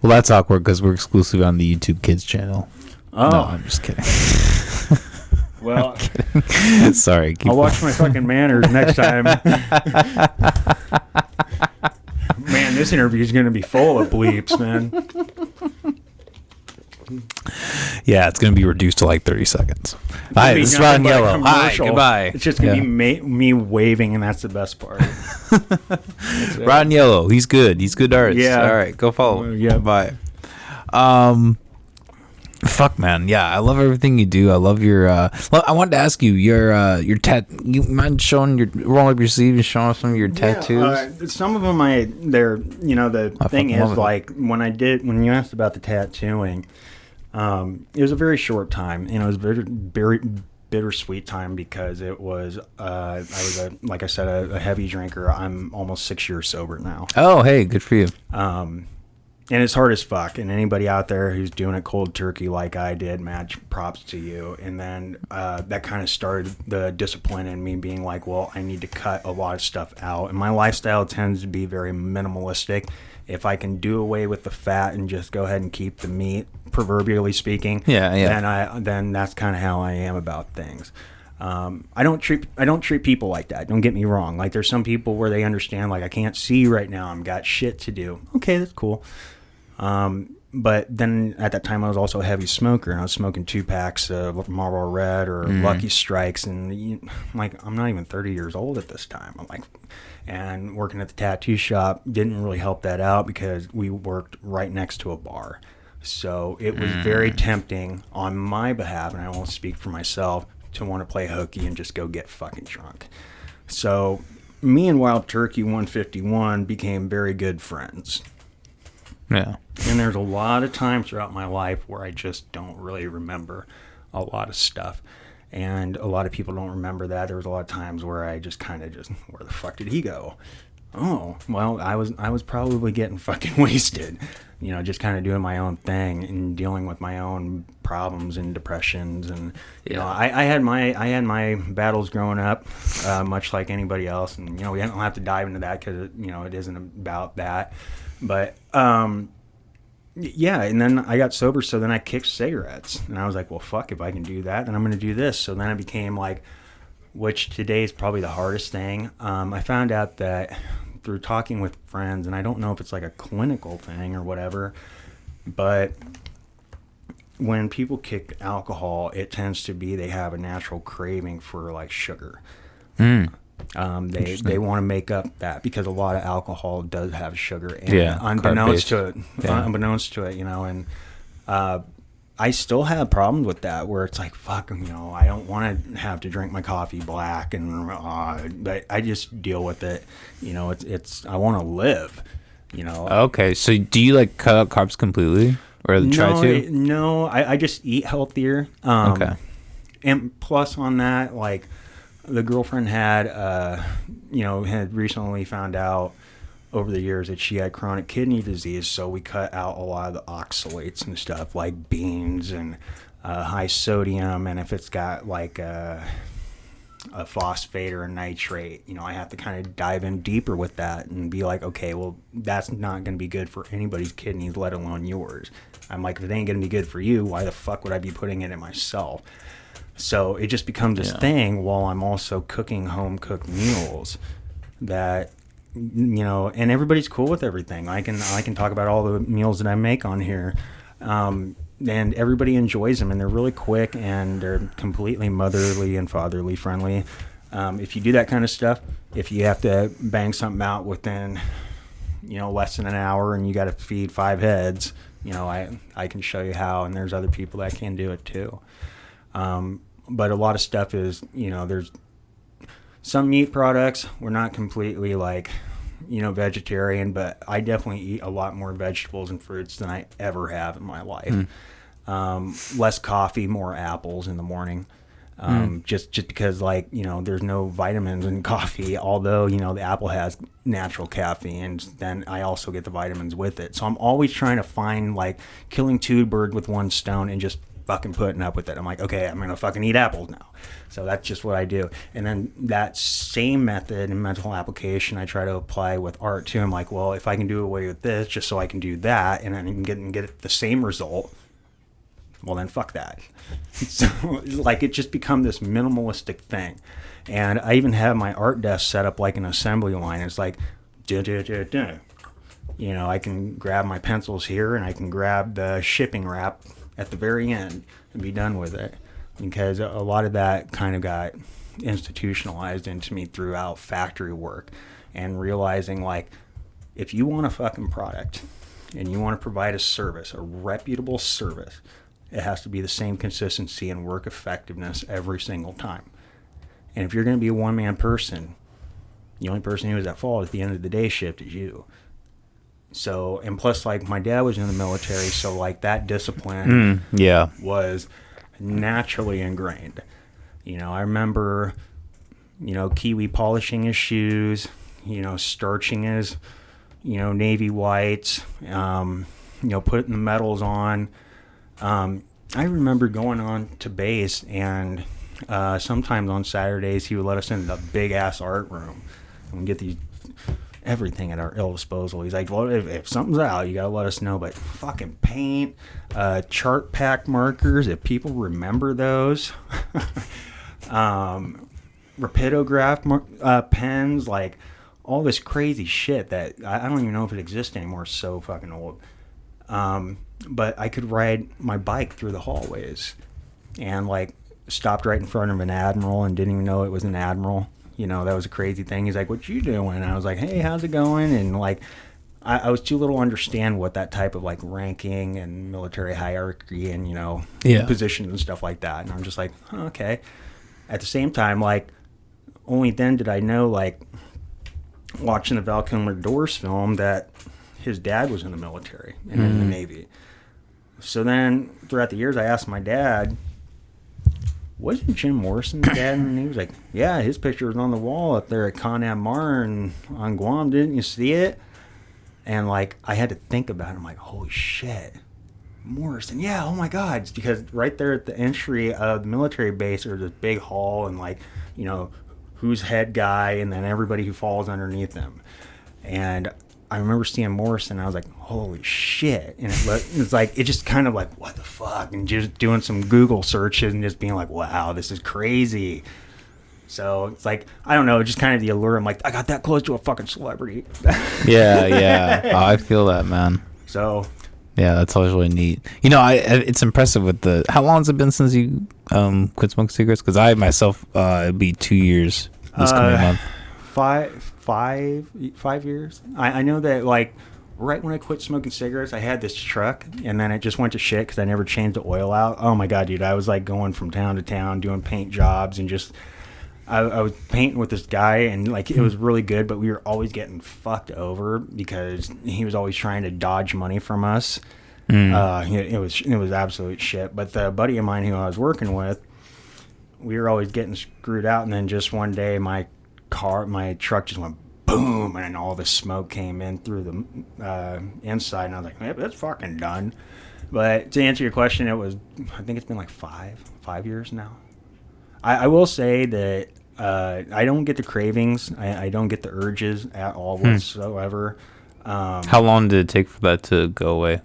Well, that's awkward because we're exclusive on the YouTube Kids channel. Oh. No, I'm just kidding. Well, sorry. I'll watch my fucking manners next time. Man, this interview is going to be full of bleeps, man. Yeah, it's going to be reduced to like 30 seconds. Hi, this is Ron Yellow. Hi, goodbye. It's just going to be me waving, and that's the best part. Ron Yellow, he's good. He's good artist. Yeah. All right, go follow him. Yeah. Bye. Fuck, man. Yeah, I love everything you do. I love your. Well, I wanted to ask you your You mind rolling up your sleeve and showing us some of your tattoos? Some of them, they're the thing is like when you asked about the tattooing, it was a very short time, and it was very very bittersweet time because it was I was like I said a heavy drinker. I'm almost 6 years sober now. Oh, hey, good for you. And it's hard as fuck. And anybody out there who's doing it cold turkey like I did, match props to you. And then that kind of started the discipline in me being like, well, I need to cut a lot of stuff out. And my lifestyle tends to be very minimalistic. If I can do away with the fat and just go ahead and keep the meat, proverbially speaking, then that's kind of how I am about things. I don't treat people like that. Don't get me wrong. Like there's some people where they understand, like I can't see right now. I've got shit to do. Okay, that's cool. But then at that time I was also a heavy smoker, and I was smoking 2 packs of Marlboro Red or Lucky Strikes, and I'm not even 30 years old at this time. And working at the tattoo shop didn't really help that out because we worked right next to a bar. So it was very tempting on my behalf, and I won't speak for myself, to want to play hooky and just go get fucking drunk. So me and Wild Turkey 151 became very good friends. Yeah. And there's a lot of times throughout my life where I just don't really remember a lot of stuff. And a lot of people don't remember that. There was a lot of times where I just kind of where the fuck did he go? Oh, well, I was probably getting fucking wasted. Just kind of doing my own thing and dealing with my own problems and depressions. And, I had my battles growing up, much like anybody else. And, we don't have to dive into that because, it isn't about that. But, yeah, and then I got sober, so then I kicked cigarettes. And I was like, well, fuck, if I can do that, then I'm going to do this. So then I became like, which today is probably the hardest thing. I found out that through talking with friends, and I don't know if it's like a clinical thing or whatever, but when people kick alcohol, it tends to be they have a natural craving for like sugar. They want to make up that because a lot of alcohol does have sugar in it, unbeknownst to it, and I still have problems with that where it's like, fuck, I don't want to have to drink my coffee black, but I just deal with it. It's I want to live, Okay, so do you like cut out carbs completely or try to? No, I just eat healthier. Okay. And plus on that, like the girlfriend had recently found out over the years that she had chronic kidney disease, so we cut out a lot of the oxalates and stuff like beans and high sodium, and if it's got like a phosphate or a nitrate, I have to kind of dive in deeper with that and be like, okay, well, that's not going to be good for anybody's kidneys, let alone yours. I'm like, if it ain't going to be good for you, why the fuck would I be putting it in myself? So it just becomes this thing while I'm also cooking home-cooked meals that, and everybody's cool with everything. I can talk about all the meals that I make on here, and everybody enjoys them, and they're really quick, and they're completely motherly and fatherly friendly. If you do that kind of stuff, if you have to bang something out within, less than an hour, and you got to feed 5 heads, I can show you how, and there's other people that can do it too. But a lot of stuff is, there's some meat products. We're not completely like, vegetarian, but I definitely eat a lot more vegetables and fruits than I ever have in my life. Less coffee, more apples in the morning. Just because like, there's no vitamins in coffee, although, the apple has natural caffeine, then I also get the vitamins with it. So I'm always trying to find like killing 2 birds with 1 stone and just fucking putting up with it. I'm like, okay, I'm gonna fucking eat apples now. So that's just what I do. And then that same method and mental application I try to apply with art too. I'm like, well, if I can do away with this just so I can do that and then I can get the same result, Well, then fuck that. So, like, it just become this minimalistic thing. And I even have my art desk set up like an assembly line. It's like, duh, duh, duh, duh. You know, I can grab my pencils here and I can grab the shipping wrap at the very end and be done with it. Because a lot of that kind of got institutionalized into me throughout factory work and realizing, like, if you want a fucking product and you want to provide a service, a reputable service, it has to be the same consistency and work effectiveness every single time. And if you're going to be a one-man person, the only person who is at fault at the end of the day shift is you. So, and plus, like, my dad was in the military, so, like, that discipline was naturally ingrained. You know, I remember, you know, Kiwi polishing his shoes, you know, starching his, you know, navy whites, you know, putting the medals on. I remember going on to base, and sometimes on Saturdays he would let us into the big ass art room and get these everything at our ill disposal. He's like, well, if something's out, you gotta let us know. But fucking paint, chart pack markers, if people remember those, rapidograph pens, like all this crazy shit that I don't even know if it exists anymore. It's so fucking old. But I could ride my bike through the hallways and, like, stopped right in front of an admiral and didn't even know it was an admiral. You know, that was a crazy thing. He's like, what you doing? And I was like, hey, how's it going? And, like, I was too little to understand what that type of, like, ranking and military hierarchy and, you know, positions and stuff like that. And I'm just like, oh, okay. At the same time, like, only then did I know, like, watching the Val Kilmer Doors film, that his dad was in the military and in the Navy. So then throughout the years, I asked my dad, wasn't Jim Morrison's dad? And he was like, yeah, his picture was on the wall up there at Con Am Marne on Guam. Didn't you see it? And, like, I had to think about it. I'm like, holy shit, Morrison. Yeah, oh my God. It's because right there at the entry of the military base, there's this big hall and, like, you know, who's head guy and then everybody who falls underneath him. And I remember seeing Morrison, and I was like, holy shit. And it's like, it just kind of like, what the fuck? And just doing some Google searches and just being like, wow, this is crazy. So it's like, I don't know, just kind of the allure. I'm like, I got that close to a fucking celebrity. Yeah. Oh, I feel that, man. So. Yeah, that's always really neat. You know, it's impressive with the, how long has it been since you quit smoking cigarettes? Because I myself, it'd be 2 years this coming month. 5 years. I know that, like, right when I quit smoking cigarettes, I had this truck, and then it just went to shit because I never changed the oil out. Oh my God, dude, I was like going from town to town doing paint jobs, and just I was painting with this guy, and, like, it was really good, but we were always getting fucked over because he was always trying to dodge money from us. It was absolute shit. But the buddy of mine who I was working with, we were always getting screwed out, and then just one day my truck just went boom, and all the smoke came in through the inside, and I was like, hey, that's fucking done. But to answer your question, I think it's been like 5 years now. I will say that I don't get the cravings. I don't get the urges at all whatsoever. How long did it take for that to go away?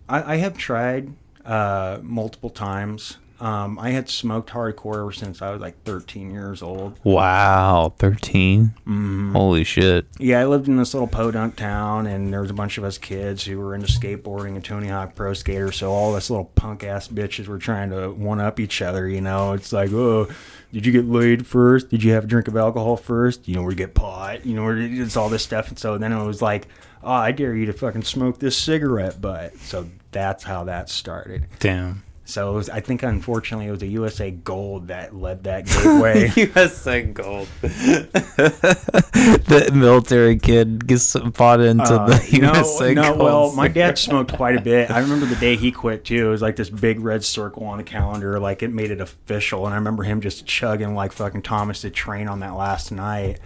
I have tried multiple times. I had smoked hardcore ever since I was like 13 years old. Wow, 13? Mm-hmm. Holy shit. Yeah, I lived in this little podunk town, and there was a bunch of us kids who were into skateboarding and Tony Hawk Pro Skater, so all us little punk-ass bitches were trying to one-up each other, you know? It's like, oh, did you get laid first? Did you have a drink of alcohol first? You know, where you get pot? You know, where it's all this stuff. And so then it was like, oh, I dare you to fucking smoke this cigarette butt. So that's how that started. Damn. So I think, unfortunately, it was a USA Gold that led that gateway. USA Gold. The military kid gets bought into the USA Gold. No, well, my dad smoked quite a bit. I remember the day he quit, too. It was like this big red circle on the calendar. Like, it made it official. And I remember him just chugging like fucking Thomas the Train on that last night.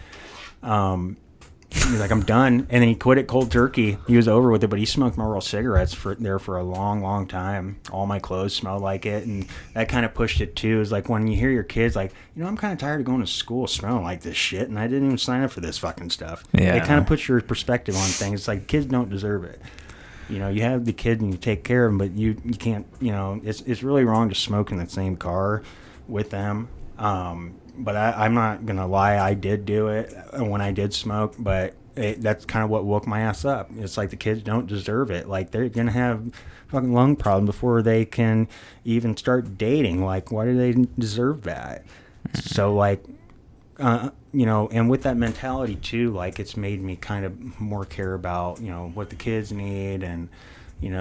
He was like, I'm done. And then he quit it cold turkey. He was over with it, but he smoked Marlboro cigarettes for a long, long time. All my clothes smelled like it. And that kind of pushed it, too. It's like when you hear your kids like, you know, I'm kind of tired of going to school smelling like this shit, and I didn't even sign up for this fucking stuff. Yeah. It kind of puts your perspective on things. It's like, kids don't deserve it. you have the kid and you take care of them, but you can't, it's really wrong to smoke in the same car with them. But I'm not going to lie, I did do it when I did smoke, but that's kind of what woke my ass up. It's like the kids don't deserve it. Like, they're going to have fucking lung problems before they can even start dating. Like, why do they deserve that? So, like, and with that mentality too, like, it's made me kind of more care about, what the kids need and,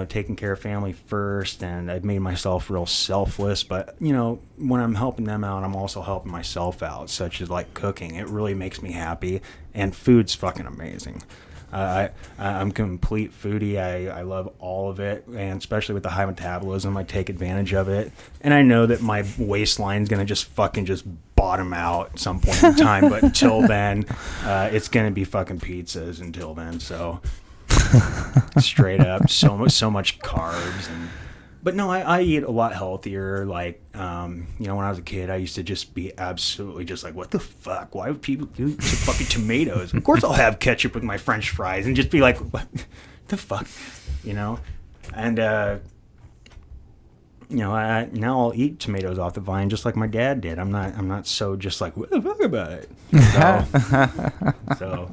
taking care of family first. And I've made myself real selfless, but, when I'm helping them out, I'm also helping myself out, such as like cooking. It really makes me happy, and food's fucking amazing. I'm complete foodie. I love all of it, and especially with the high metabolism, I take advantage of it. And I know that my waistline's gonna just bottom out at some point in time, but until then, it's gonna be fucking pizzas until then. So straight up, so much carbs. But no, I eat a lot healthier. Like, when I was a kid, I used to just be absolutely just like, what the fuck? Why would people do fucking tomatoes? Of course I'll have ketchup with my French fries, and just be like, what the fuck? And, now I'll eat tomatoes off the vine just like my dad did. I'm not so just like, what the fuck about it? So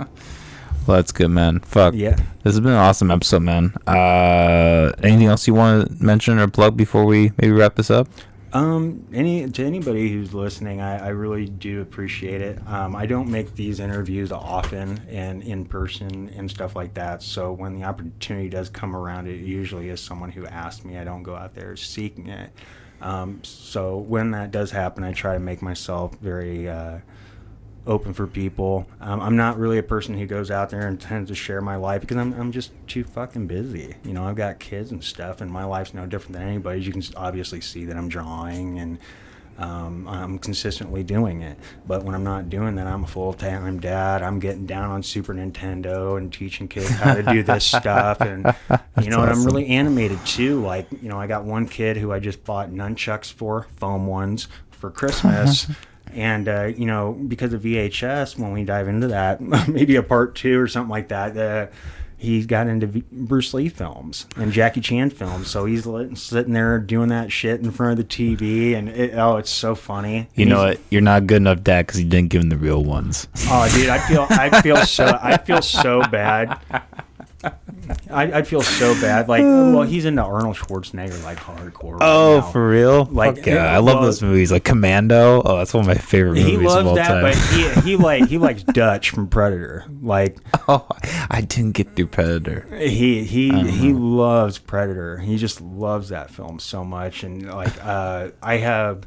Well, that's good, man. Fuck. Yeah. This has been an awesome episode, man. Anything else you want to mention or plug before we maybe wrap this up? To anybody who's listening, I really do appreciate it. I don't make these interviews often and in person and stuff like that. So when the opportunity does come around, it usually is someone who asked me. I don't go out there seeking it. So when that does happen, I try to make myself very open for people. I'm not really a person who goes out there and tends to share my life because I'm just too fucking busy. I've got kids and stuff, and my life's no different than anybody's. You can obviously see that I'm drawing, and I'm consistently doing it. But when I'm not doing that, I'm a full-time dad. I'm getting down on Super Nintendo and teaching kids how to do this stuff. And, and I'm really animated too. Like, I got one kid who I just bought nunchucks for, foam ones, for Christmas. And, because of VHS, when we dive into that, maybe a part 2 or something like that, he's got into Bruce Lee films and Jackie Chan films. So he's sitting there doing that shit in front of the TV, and it's so funny. You know what? You're not good enough, Dad, because you didn't give him the real ones. Oh, dude, I feel so bad. I'd feel so bad. Like, well, he's into Arnold Schwarzenegger, like, hardcore. Oh, now. for real? Like, yeah, I love those movies, like Commando. Oh, that's one of my favorite movies he loves of all that, time. But he likes Dutch from Predator. Like, oh, I didn't get through Predator. He loves Predator. He just loves that film so much. And like, I have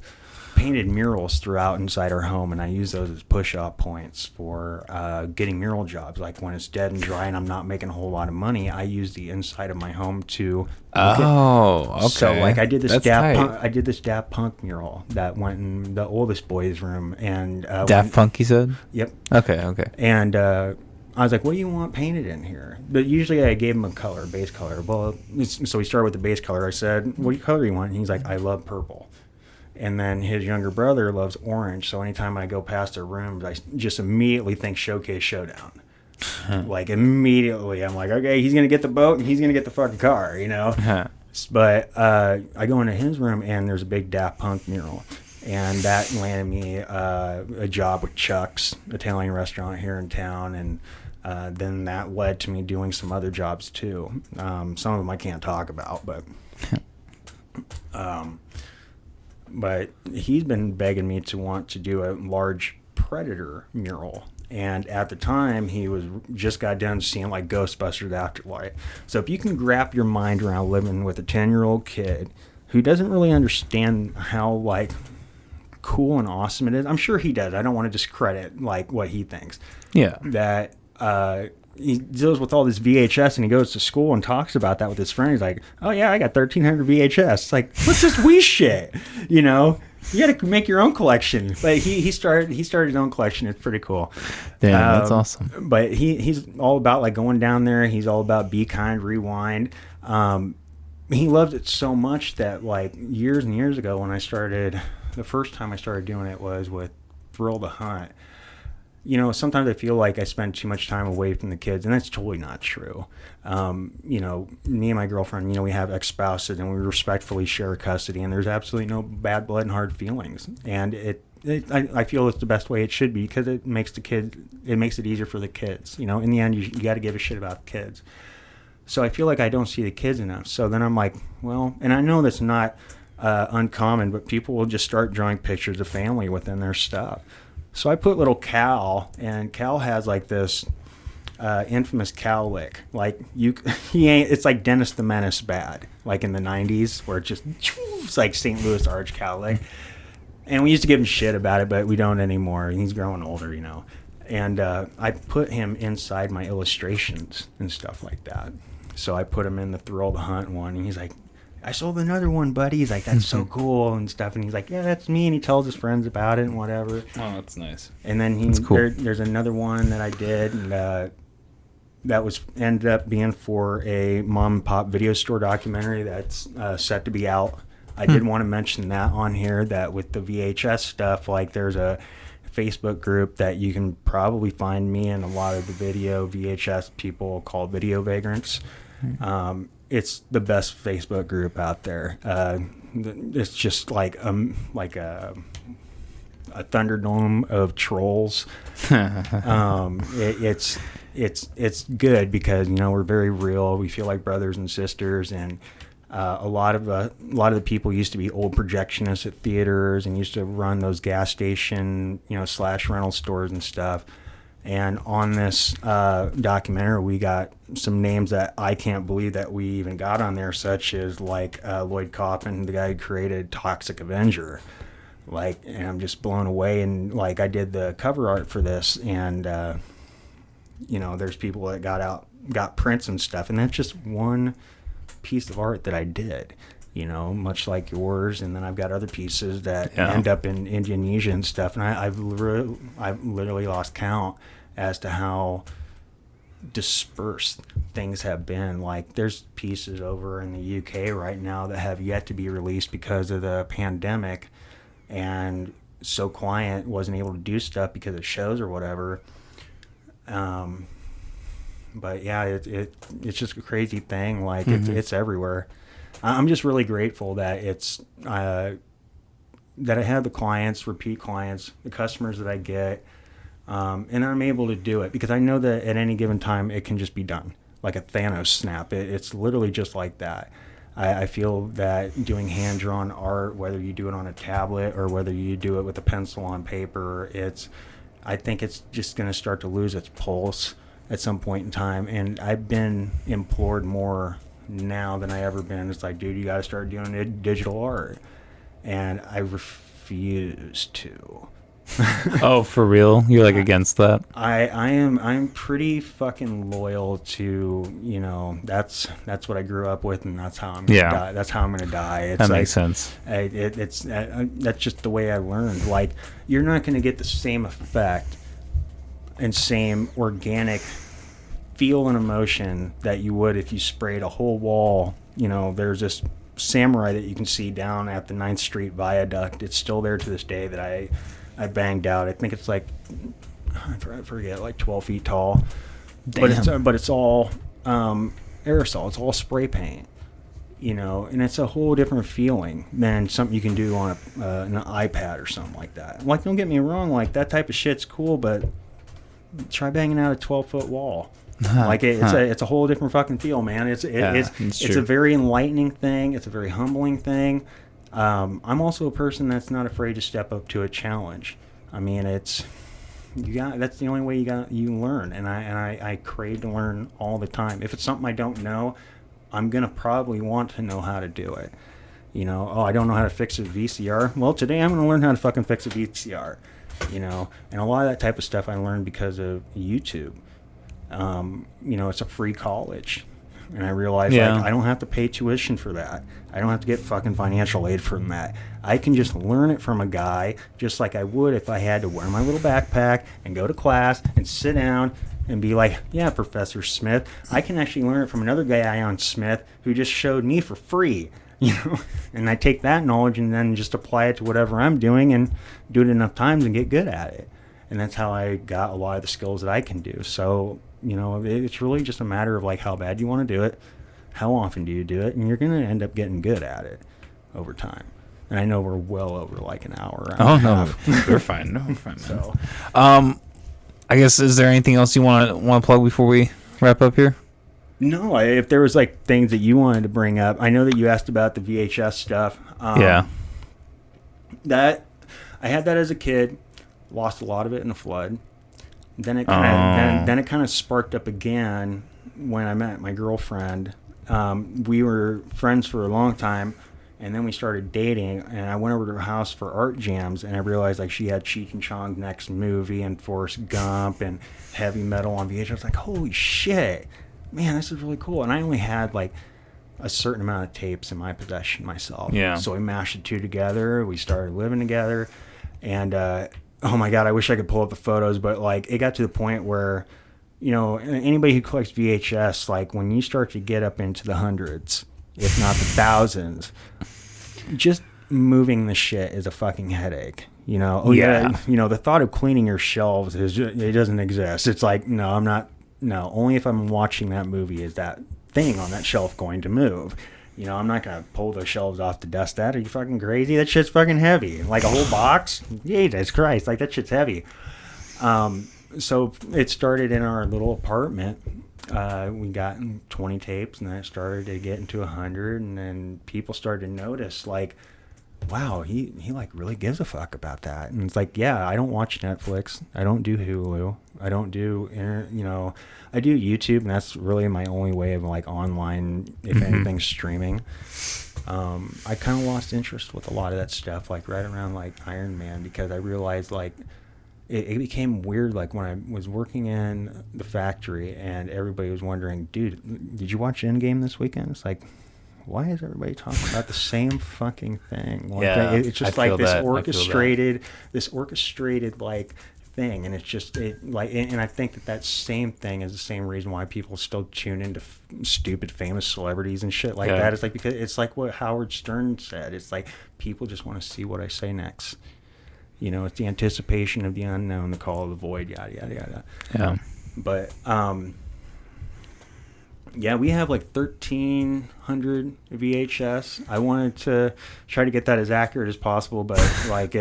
painted murals throughout inside our home, and I use those as push-up points for getting mural jobs. Like, when it's dead and dry and I'm not making a whole lot of money, I use the inside of my home to okay. So like, I did this That's Daft Punk mural that went in the oldest boy's room, and Daft Punk, you said? Yep. Okay. And I was like, what do you want painted in here? But usually I gave him a color, base color. Well, so we started with the base color. I said, what color do you want? And he's like, I love purple. And then his younger brother loves orange. So anytime I go past their rooms, I just immediately think Showcase Showdown. Like, immediately, I'm like, okay, he's going to get the boat and he's going to get the fucking car, But I go into his room, and there's a big Daft Punk mural. And that landed me a job with Chuck's Italian restaurant here in town. And then that led to me doing some other jobs too. Some of them I can't talk about, but he's been begging me to want to do a large Predator mural. And at the time, he was just got done seeing like Ghostbusters Afterlife. So if you can wrap your mind around living with a 10-year-old kid who doesn't really understand how like cool and awesome it is, I'm sure he does. I don't want to discredit like what he thinks. Yeah. That he deals with all this VHS, and he goes to school and talks about that with his friend. He's like, oh yeah, I got 1,300 VHS. It's like, what's this Wii shit? You got to make your own collection. But he started his own collection. It's pretty cool. Yeah, that's awesome. But he's all about like going down there. He's all about Be Kind, Rewind. He loves it so much that like years and years ago, when the first time I started doing it was with Thrill the Hunt. sometimes I feel like I spend too much time away from the kids, and that's totally not true. Me and my girlfriend, we have ex-spouses, and we respectfully share custody, and there's absolutely no bad blood and hard feelings. And I feel it's the best way it should be, because it makes it easier for the kids. In the end, you got to give a shit about the kids. So I feel like I don't see the kids enough. So then I'm like, well, and I know that's not uncommon, but people will just start drawing pictures of family within their stuff. So I put little Cal, and Cal has like this infamous cow lick. Like it's like Dennis the Menace bad, like in the 90s, where it's like St. Louis Arch cow lick. And we used to give him shit about it, but we don't anymore. He's growing older, And I put him inside my illustrations and stuff like that. So I put him in the Thrill the Hunt one, and he's like, I sold another one, buddy. He's like, that's so cool and stuff. And he's like, yeah, that's me. And he tells his friends about it and whatever. Oh, that's nice. And then cool. There's another one that I did, and that ended up being for a mom and pop video store documentary that's set to be out. I did want to mention that on here, that with the VHS stuff, like there's a Facebook group that you can probably find me and a lot of the video VHS people called Video Vagrants. It's the best Facebook group out there. It's just like a Thunderdome of trolls. It's good because we're very real. We feel like brothers and sisters, and a lot of the people used to be old projectionists at theaters and used to run those gas station / rental stores and stuff. And on this documentary, we got some names that I can't believe that we even got on there, such as like Lloyd Kaufman, the guy who created Toxic Avenger. And I'm just blown away. And I did the cover art for this, and there's people that got prints and stuff, and that's just one piece of art that I did. Much like yours, and then I've got other pieces that end up in Indonesia and stuff, and I've literally lost count as to how dispersed things have been. Like, there's pieces over in the UK right now that have yet to be released because of the pandemic, and So Client wasn't able to do stuff because of shows or whatever. But yeah, it's just a crazy thing. Like, it's everywhere. I'm just really grateful that that I have the clients, repeat clients, the customers that I get, and I'm able to do it because I know that at any given time it can just be done, like a Thanos snap. It's literally just like that. I feel that doing hand-drawn art, whether you do it on a tablet or whether you do it with a pencil on paper, I think it's just going to start to lose its pulse at some point in time. And I've been implored more now than I ever been. It's like, dude, you got to start doing digital art. And I refuse to. Oh, for real? You're against that? I'm pretty fucking loyal to, that's what I grew up with, and that's how I'm gonna die. That's how I'm gonna die. That makes sense. That's just the way I learned. Like, you're not gonna get the same effect and same organic feel and emotion that you would if you sprayed a whole wall. There's this samurai that you can see down at the 9th Street Viaduct. It's still there to this day that I banged out. I think it's I forget, 12 feet tall. Damn. But it's all aerosol. It's all spray paint, and it's a whole different feeling than something you can do on an iPad or something like that. Like, don't get me wrong, that type of shit's cool, but try banging out a 12-foot wall. It's a whole different fucking feel, man. It's a very enlightening thing. It's a very humbling thing. I'm also a person that's not afraid to step up to a challenge. I mean, that's the only way you learn, and I crave to learn all the time. If it's something I don't know, I'm gonna probably want to know how to do it. I don't know how to fix a VCR. Well, today I'm gonna learn how to fucking fix a VCR. And a lot of that type of stuff I learned because of YouTube. It's a free college. And I realized, I don't have to pay tuition for that. I don't have to get fucking financial aid from that. I can just learn it from a guy, just like I would if I had to wear my little backpack and go to class and sit down and be like, yeah, Professor Smith. I can actually learn it from another guy on Smith who just showed me for free. And I take that knowledge and then just apply it to whatever I'm doing and do it enough times and get good at it. And that's how I got a lot of the skills that I can do. So, it's really just a matter of like how bad you want to do it, how often do you do it, and you're going to end up getting good at it over time. And I know we're well over like an hour. Oh, no, we're fine. No, we're fine, man. So, I guess, is there anything else you want to plug before we wrap up here? No, if there was like things that you wanted to bring up, I know that you asked about the VHS stuff. Yeah. That I had that as a kid, lost a lot of it in the flood. Then it kind of sparked up again when I met my girlfriend. We were friends for a long time, and then we started dating. And I went over to her house for art jams, and I realized like she had Cheech and Chong's Next Movie and Forrest Gump and heavy metal on VHS. I was like, holy shit, man, this is really cool. And I only had like a certain amount of tapes in my possession myself. Yeah. So we mashed the two together. We started living together, and oh my God, I wish I could pull up the photos, but like it got to the point where, anybody who collects VHS, like when you start to get up into the hundreds, if not the thousands, just moving the shit is a fucking headache. The thought of cleaning your shelves it doesn't exist. It's like, only if I'm watching that movie is that thing on that shelf going to move. I'm not going to pull those shelves off to dust that. Are you fucking crazy? That shit's fucking heavy. Like a whole box? Jesus Christ. Like that shit's heavy. So it started in our little apartment. We got 20 tapes, and then it started to get into 100, and then people started to notice, like, wow, he like really gives a fuck about that. And it's like, yeah, I don't watch Netflix. I don't do Hulu. I don't do I do YouTube, and that's really my only way of like online, if anything, streaming. I kind of lost interest with a lot of that stuff, like right around like Iron Man, because I realized like it became weird. Like when I was working in the factory, and everybody was wondering, dude, did you watch Endgame this weekend? It's like, why is everybody talking about the same fucking thing? Like, yeah, it's just like this orchestrated like thing, and it's just and I think that same thing is the same reason why people still tune into stupid famous celebrities and shit like that. It's like because it's like what Howard Stern said. It's like people just want to see what I say next. It's the anticipation of the unknown, the call of the void, yada yada yada. Yeah. But yeah, we have like 1,300 VHS. I wanted to try to get that as accurate as possible, but like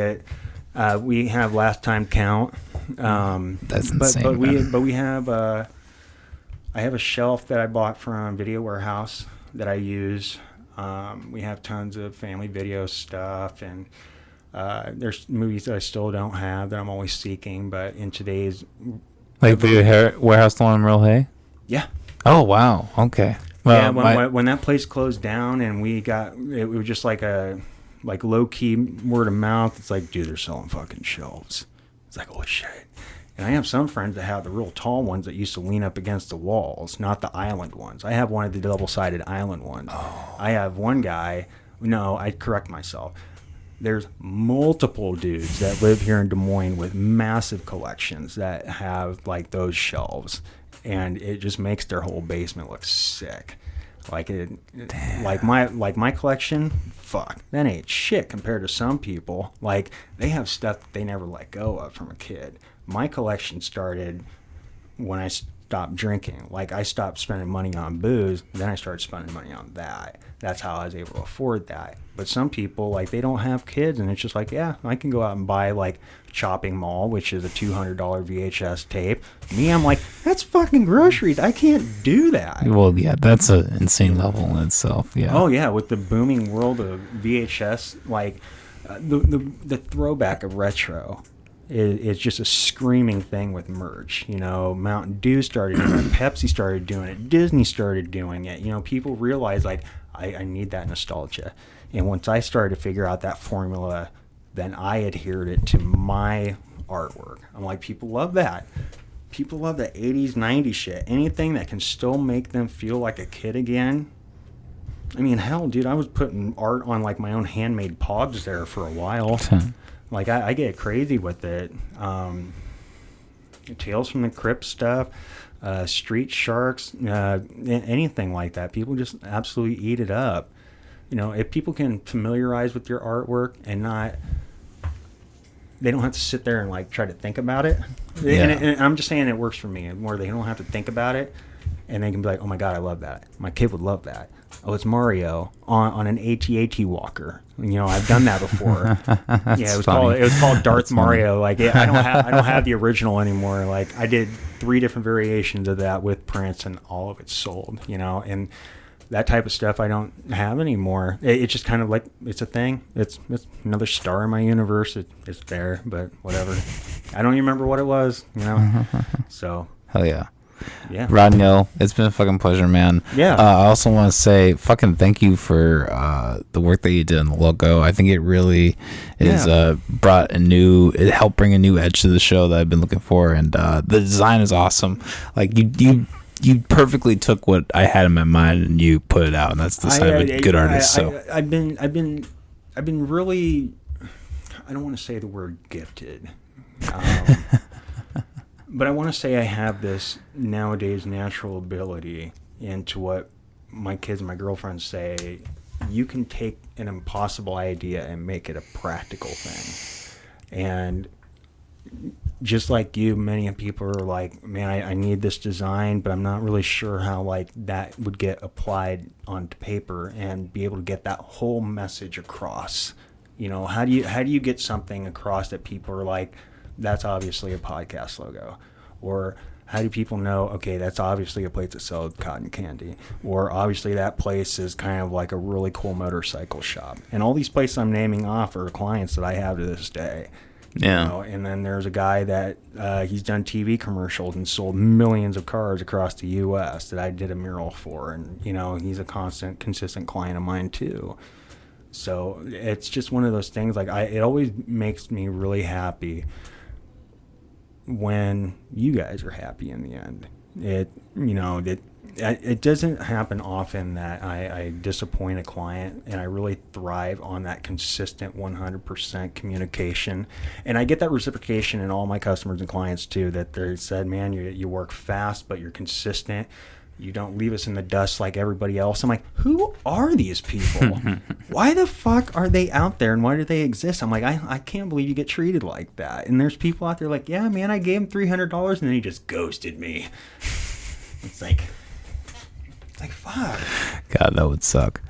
we have last time count. That's insane. But we have I have a shelf that I bought from Video Warehouse that I use. We have tons of family video stuff, and there's movies that I still don't have that I'm always seeking. But in today's Video Warehouse, the one in Real Hay. Yeah. Oh wow. Okay. Well, yeah. When that place closed down, and it was just like a low key word of mouth. It's like, dude, they're selling fucking shelves. It's like, oh shit. And I have some friends that have the real tall ones that used to lean up against the walls, not the island ones. I have one of the double-sided island ones. Oh. I have one guy. No, I'd correct myself. There's multiple dudes that live here in Des Moines with massive collections that have like those shelves, and it just makes their whole basement look sick. Like my collection, fuck, that ain't shit compared to some people. Like they have stuff that they never let go of from a kid. My collection started when I stopped drinking. Like I stopped spending money on booze, then I started spending money on that. That's how I was able to afford that. But some people, like, they don't have kids, and it's just like, yeah, I can go out and buy like Chopping Mall, which is a $200 VHS tape. Me, I'm like, that's fucking groceries. I can't do that. Well, yeah, that's an insane level in itself. Yeah. Oh yeah, with the booming world of VHS, like the throwback of retro is just a screaming thing with merch. Mountain Dew started doing it, Pepsi started doing it, Disney started doing it. People realize like I need that nostalgia, and once I started to figure out that formula, then I adhered it to my artwork. I'm like, people love that. People love the 80s, 90s shit. Anything that can still make them feel like a kid again. I mean, hell, dude, I was putting art on like my own handmade pogs there for a while. Like I get crazy with it. Tales from the Crypt stuff, Street Sharks, anything like that. People just absolutely eat it up. If people can familiarize with your artwork and not they don't have to sit there and like try to think about it. Yeah. And I'm just saying it works for me, where they don't have to think about it, and they can be like, oh my God, I love that. My kid would love that. Oh, it's Mario on an AT-AT walker. You know, I've done that before. Yeah, it was called Darth Mario. Like, I don't have the original anymore. Like, I did 3 different variations of that with prints, and all of it sold. You know, and that type of stuff I don't have anymore. It's just kind of like, it's a thing. It's another star in my universe. It's there, but whatever. I don't even remember what it was. You know, so hell yeah. Yeah, Rodney, it's been a fucking pleasure, man. Yeah. I also want to say fucking thank you for the work that you did on the logo. I think it really is brought it helped bring a new edge to the show that I've been looking for, and the design is awesome. Like you perfectly took what I had in my mind and you put it out, and that's the sign of a good artist. I've been really, I don't want to say the word gifted. But I want to say I have this nowadays natural ability into what my kids and my girlfriend say. You can take an impossible idea and make it a practical thing. And just like you, many people are like, man, I need this design, but I'm not really sure how like that would get applied onto paper and be able to get that whole message across. You know, how do you get something across that people are like, that's obviously a podcast logo? Or how do people know, okay, that's obviously a place that sells cotton candy? Or obviously that place is kind of like a really cool motorcycle shop. And all these places I'm naming off are clients that I have to this day. Yeah. You know? And then there's a guy that he's done TV commercials and sold millions of cars across the U.S. that I did a mural for. And, you know, he's a consistent client of mine too. So it's just one of those things, like it always makes me really happy when you guys are happy in the end. It doesn't happen often that I disappoint a client, and I really thrive on that consistent 100% communication. And I get that reciprocation in all my customers and clients too, that they said, man, you work fast, but you're consistent. You don't leave us in the dust like everybody else. I'm like, who are these people? Why the fuck are they out there, and why do they exist? I'm like, I can't believe you get treated like that. And there's people out there like, yeah, man, I gave him $300 and then he just ghosted me. It's like fuck. God, that would suck.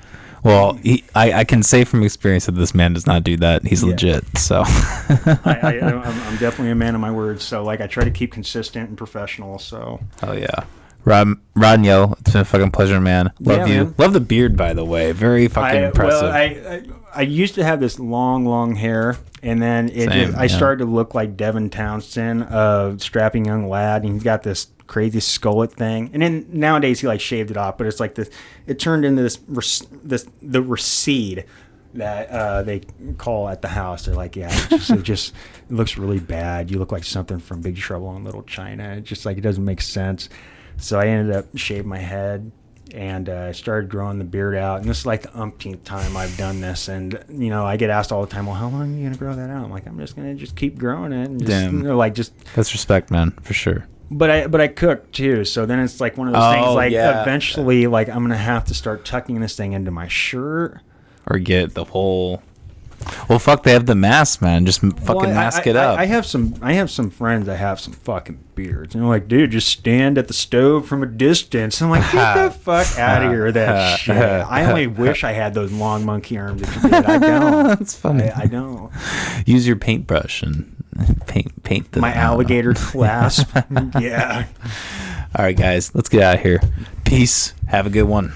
Well, I can say from experience that this man does not do that. He's legit. So I'm definitely a man of my words. So like, I try to keep consistent and professional. So oh yeah. Rodney, it's been a fucking pleasure, man. Love you. Man. Love the beard, by the way. Very fucking impressive. Well, I used to have this long hair, and then I started to look like Devin Townsend, a strapping young lad, and he's got this crazy skullet thing. And then nowadays he like shaved it off, but it's like this. It turned into the recede that they call at the house. They're like, yeah, it looks really bad. You look like something from Big Trouble in Little China. It's just like, it doesn't make sense. So I ended up shaving my head and started growing the beard out. And this is like the umpteenth time I've done this. And, you know, I get asked all the time, well, how long are you going to grow that out? I'm like, I'm just going to keep growing it. And just, damn. You know, like just. That's respect, man, for sure. But I cook too. So then it's like one of those things, like eventually, like I'm going to have to start tucking this thing into my shirt. Or get the whole. Well, fuck, they have the mask, man. Just fucking mask it up. I have some friends that have some fucking beards. And they're like, dude, just stand at the stove from a distance. I'm like, get the fuck out of here with that shit. I only wish I had those long monkey arms that you did. I don't. That's funny. I don't. Use your paintbrush and paint the... My alligator clasp. Yeah. All right, guys. Let's get out of here. Peace. Have a good one.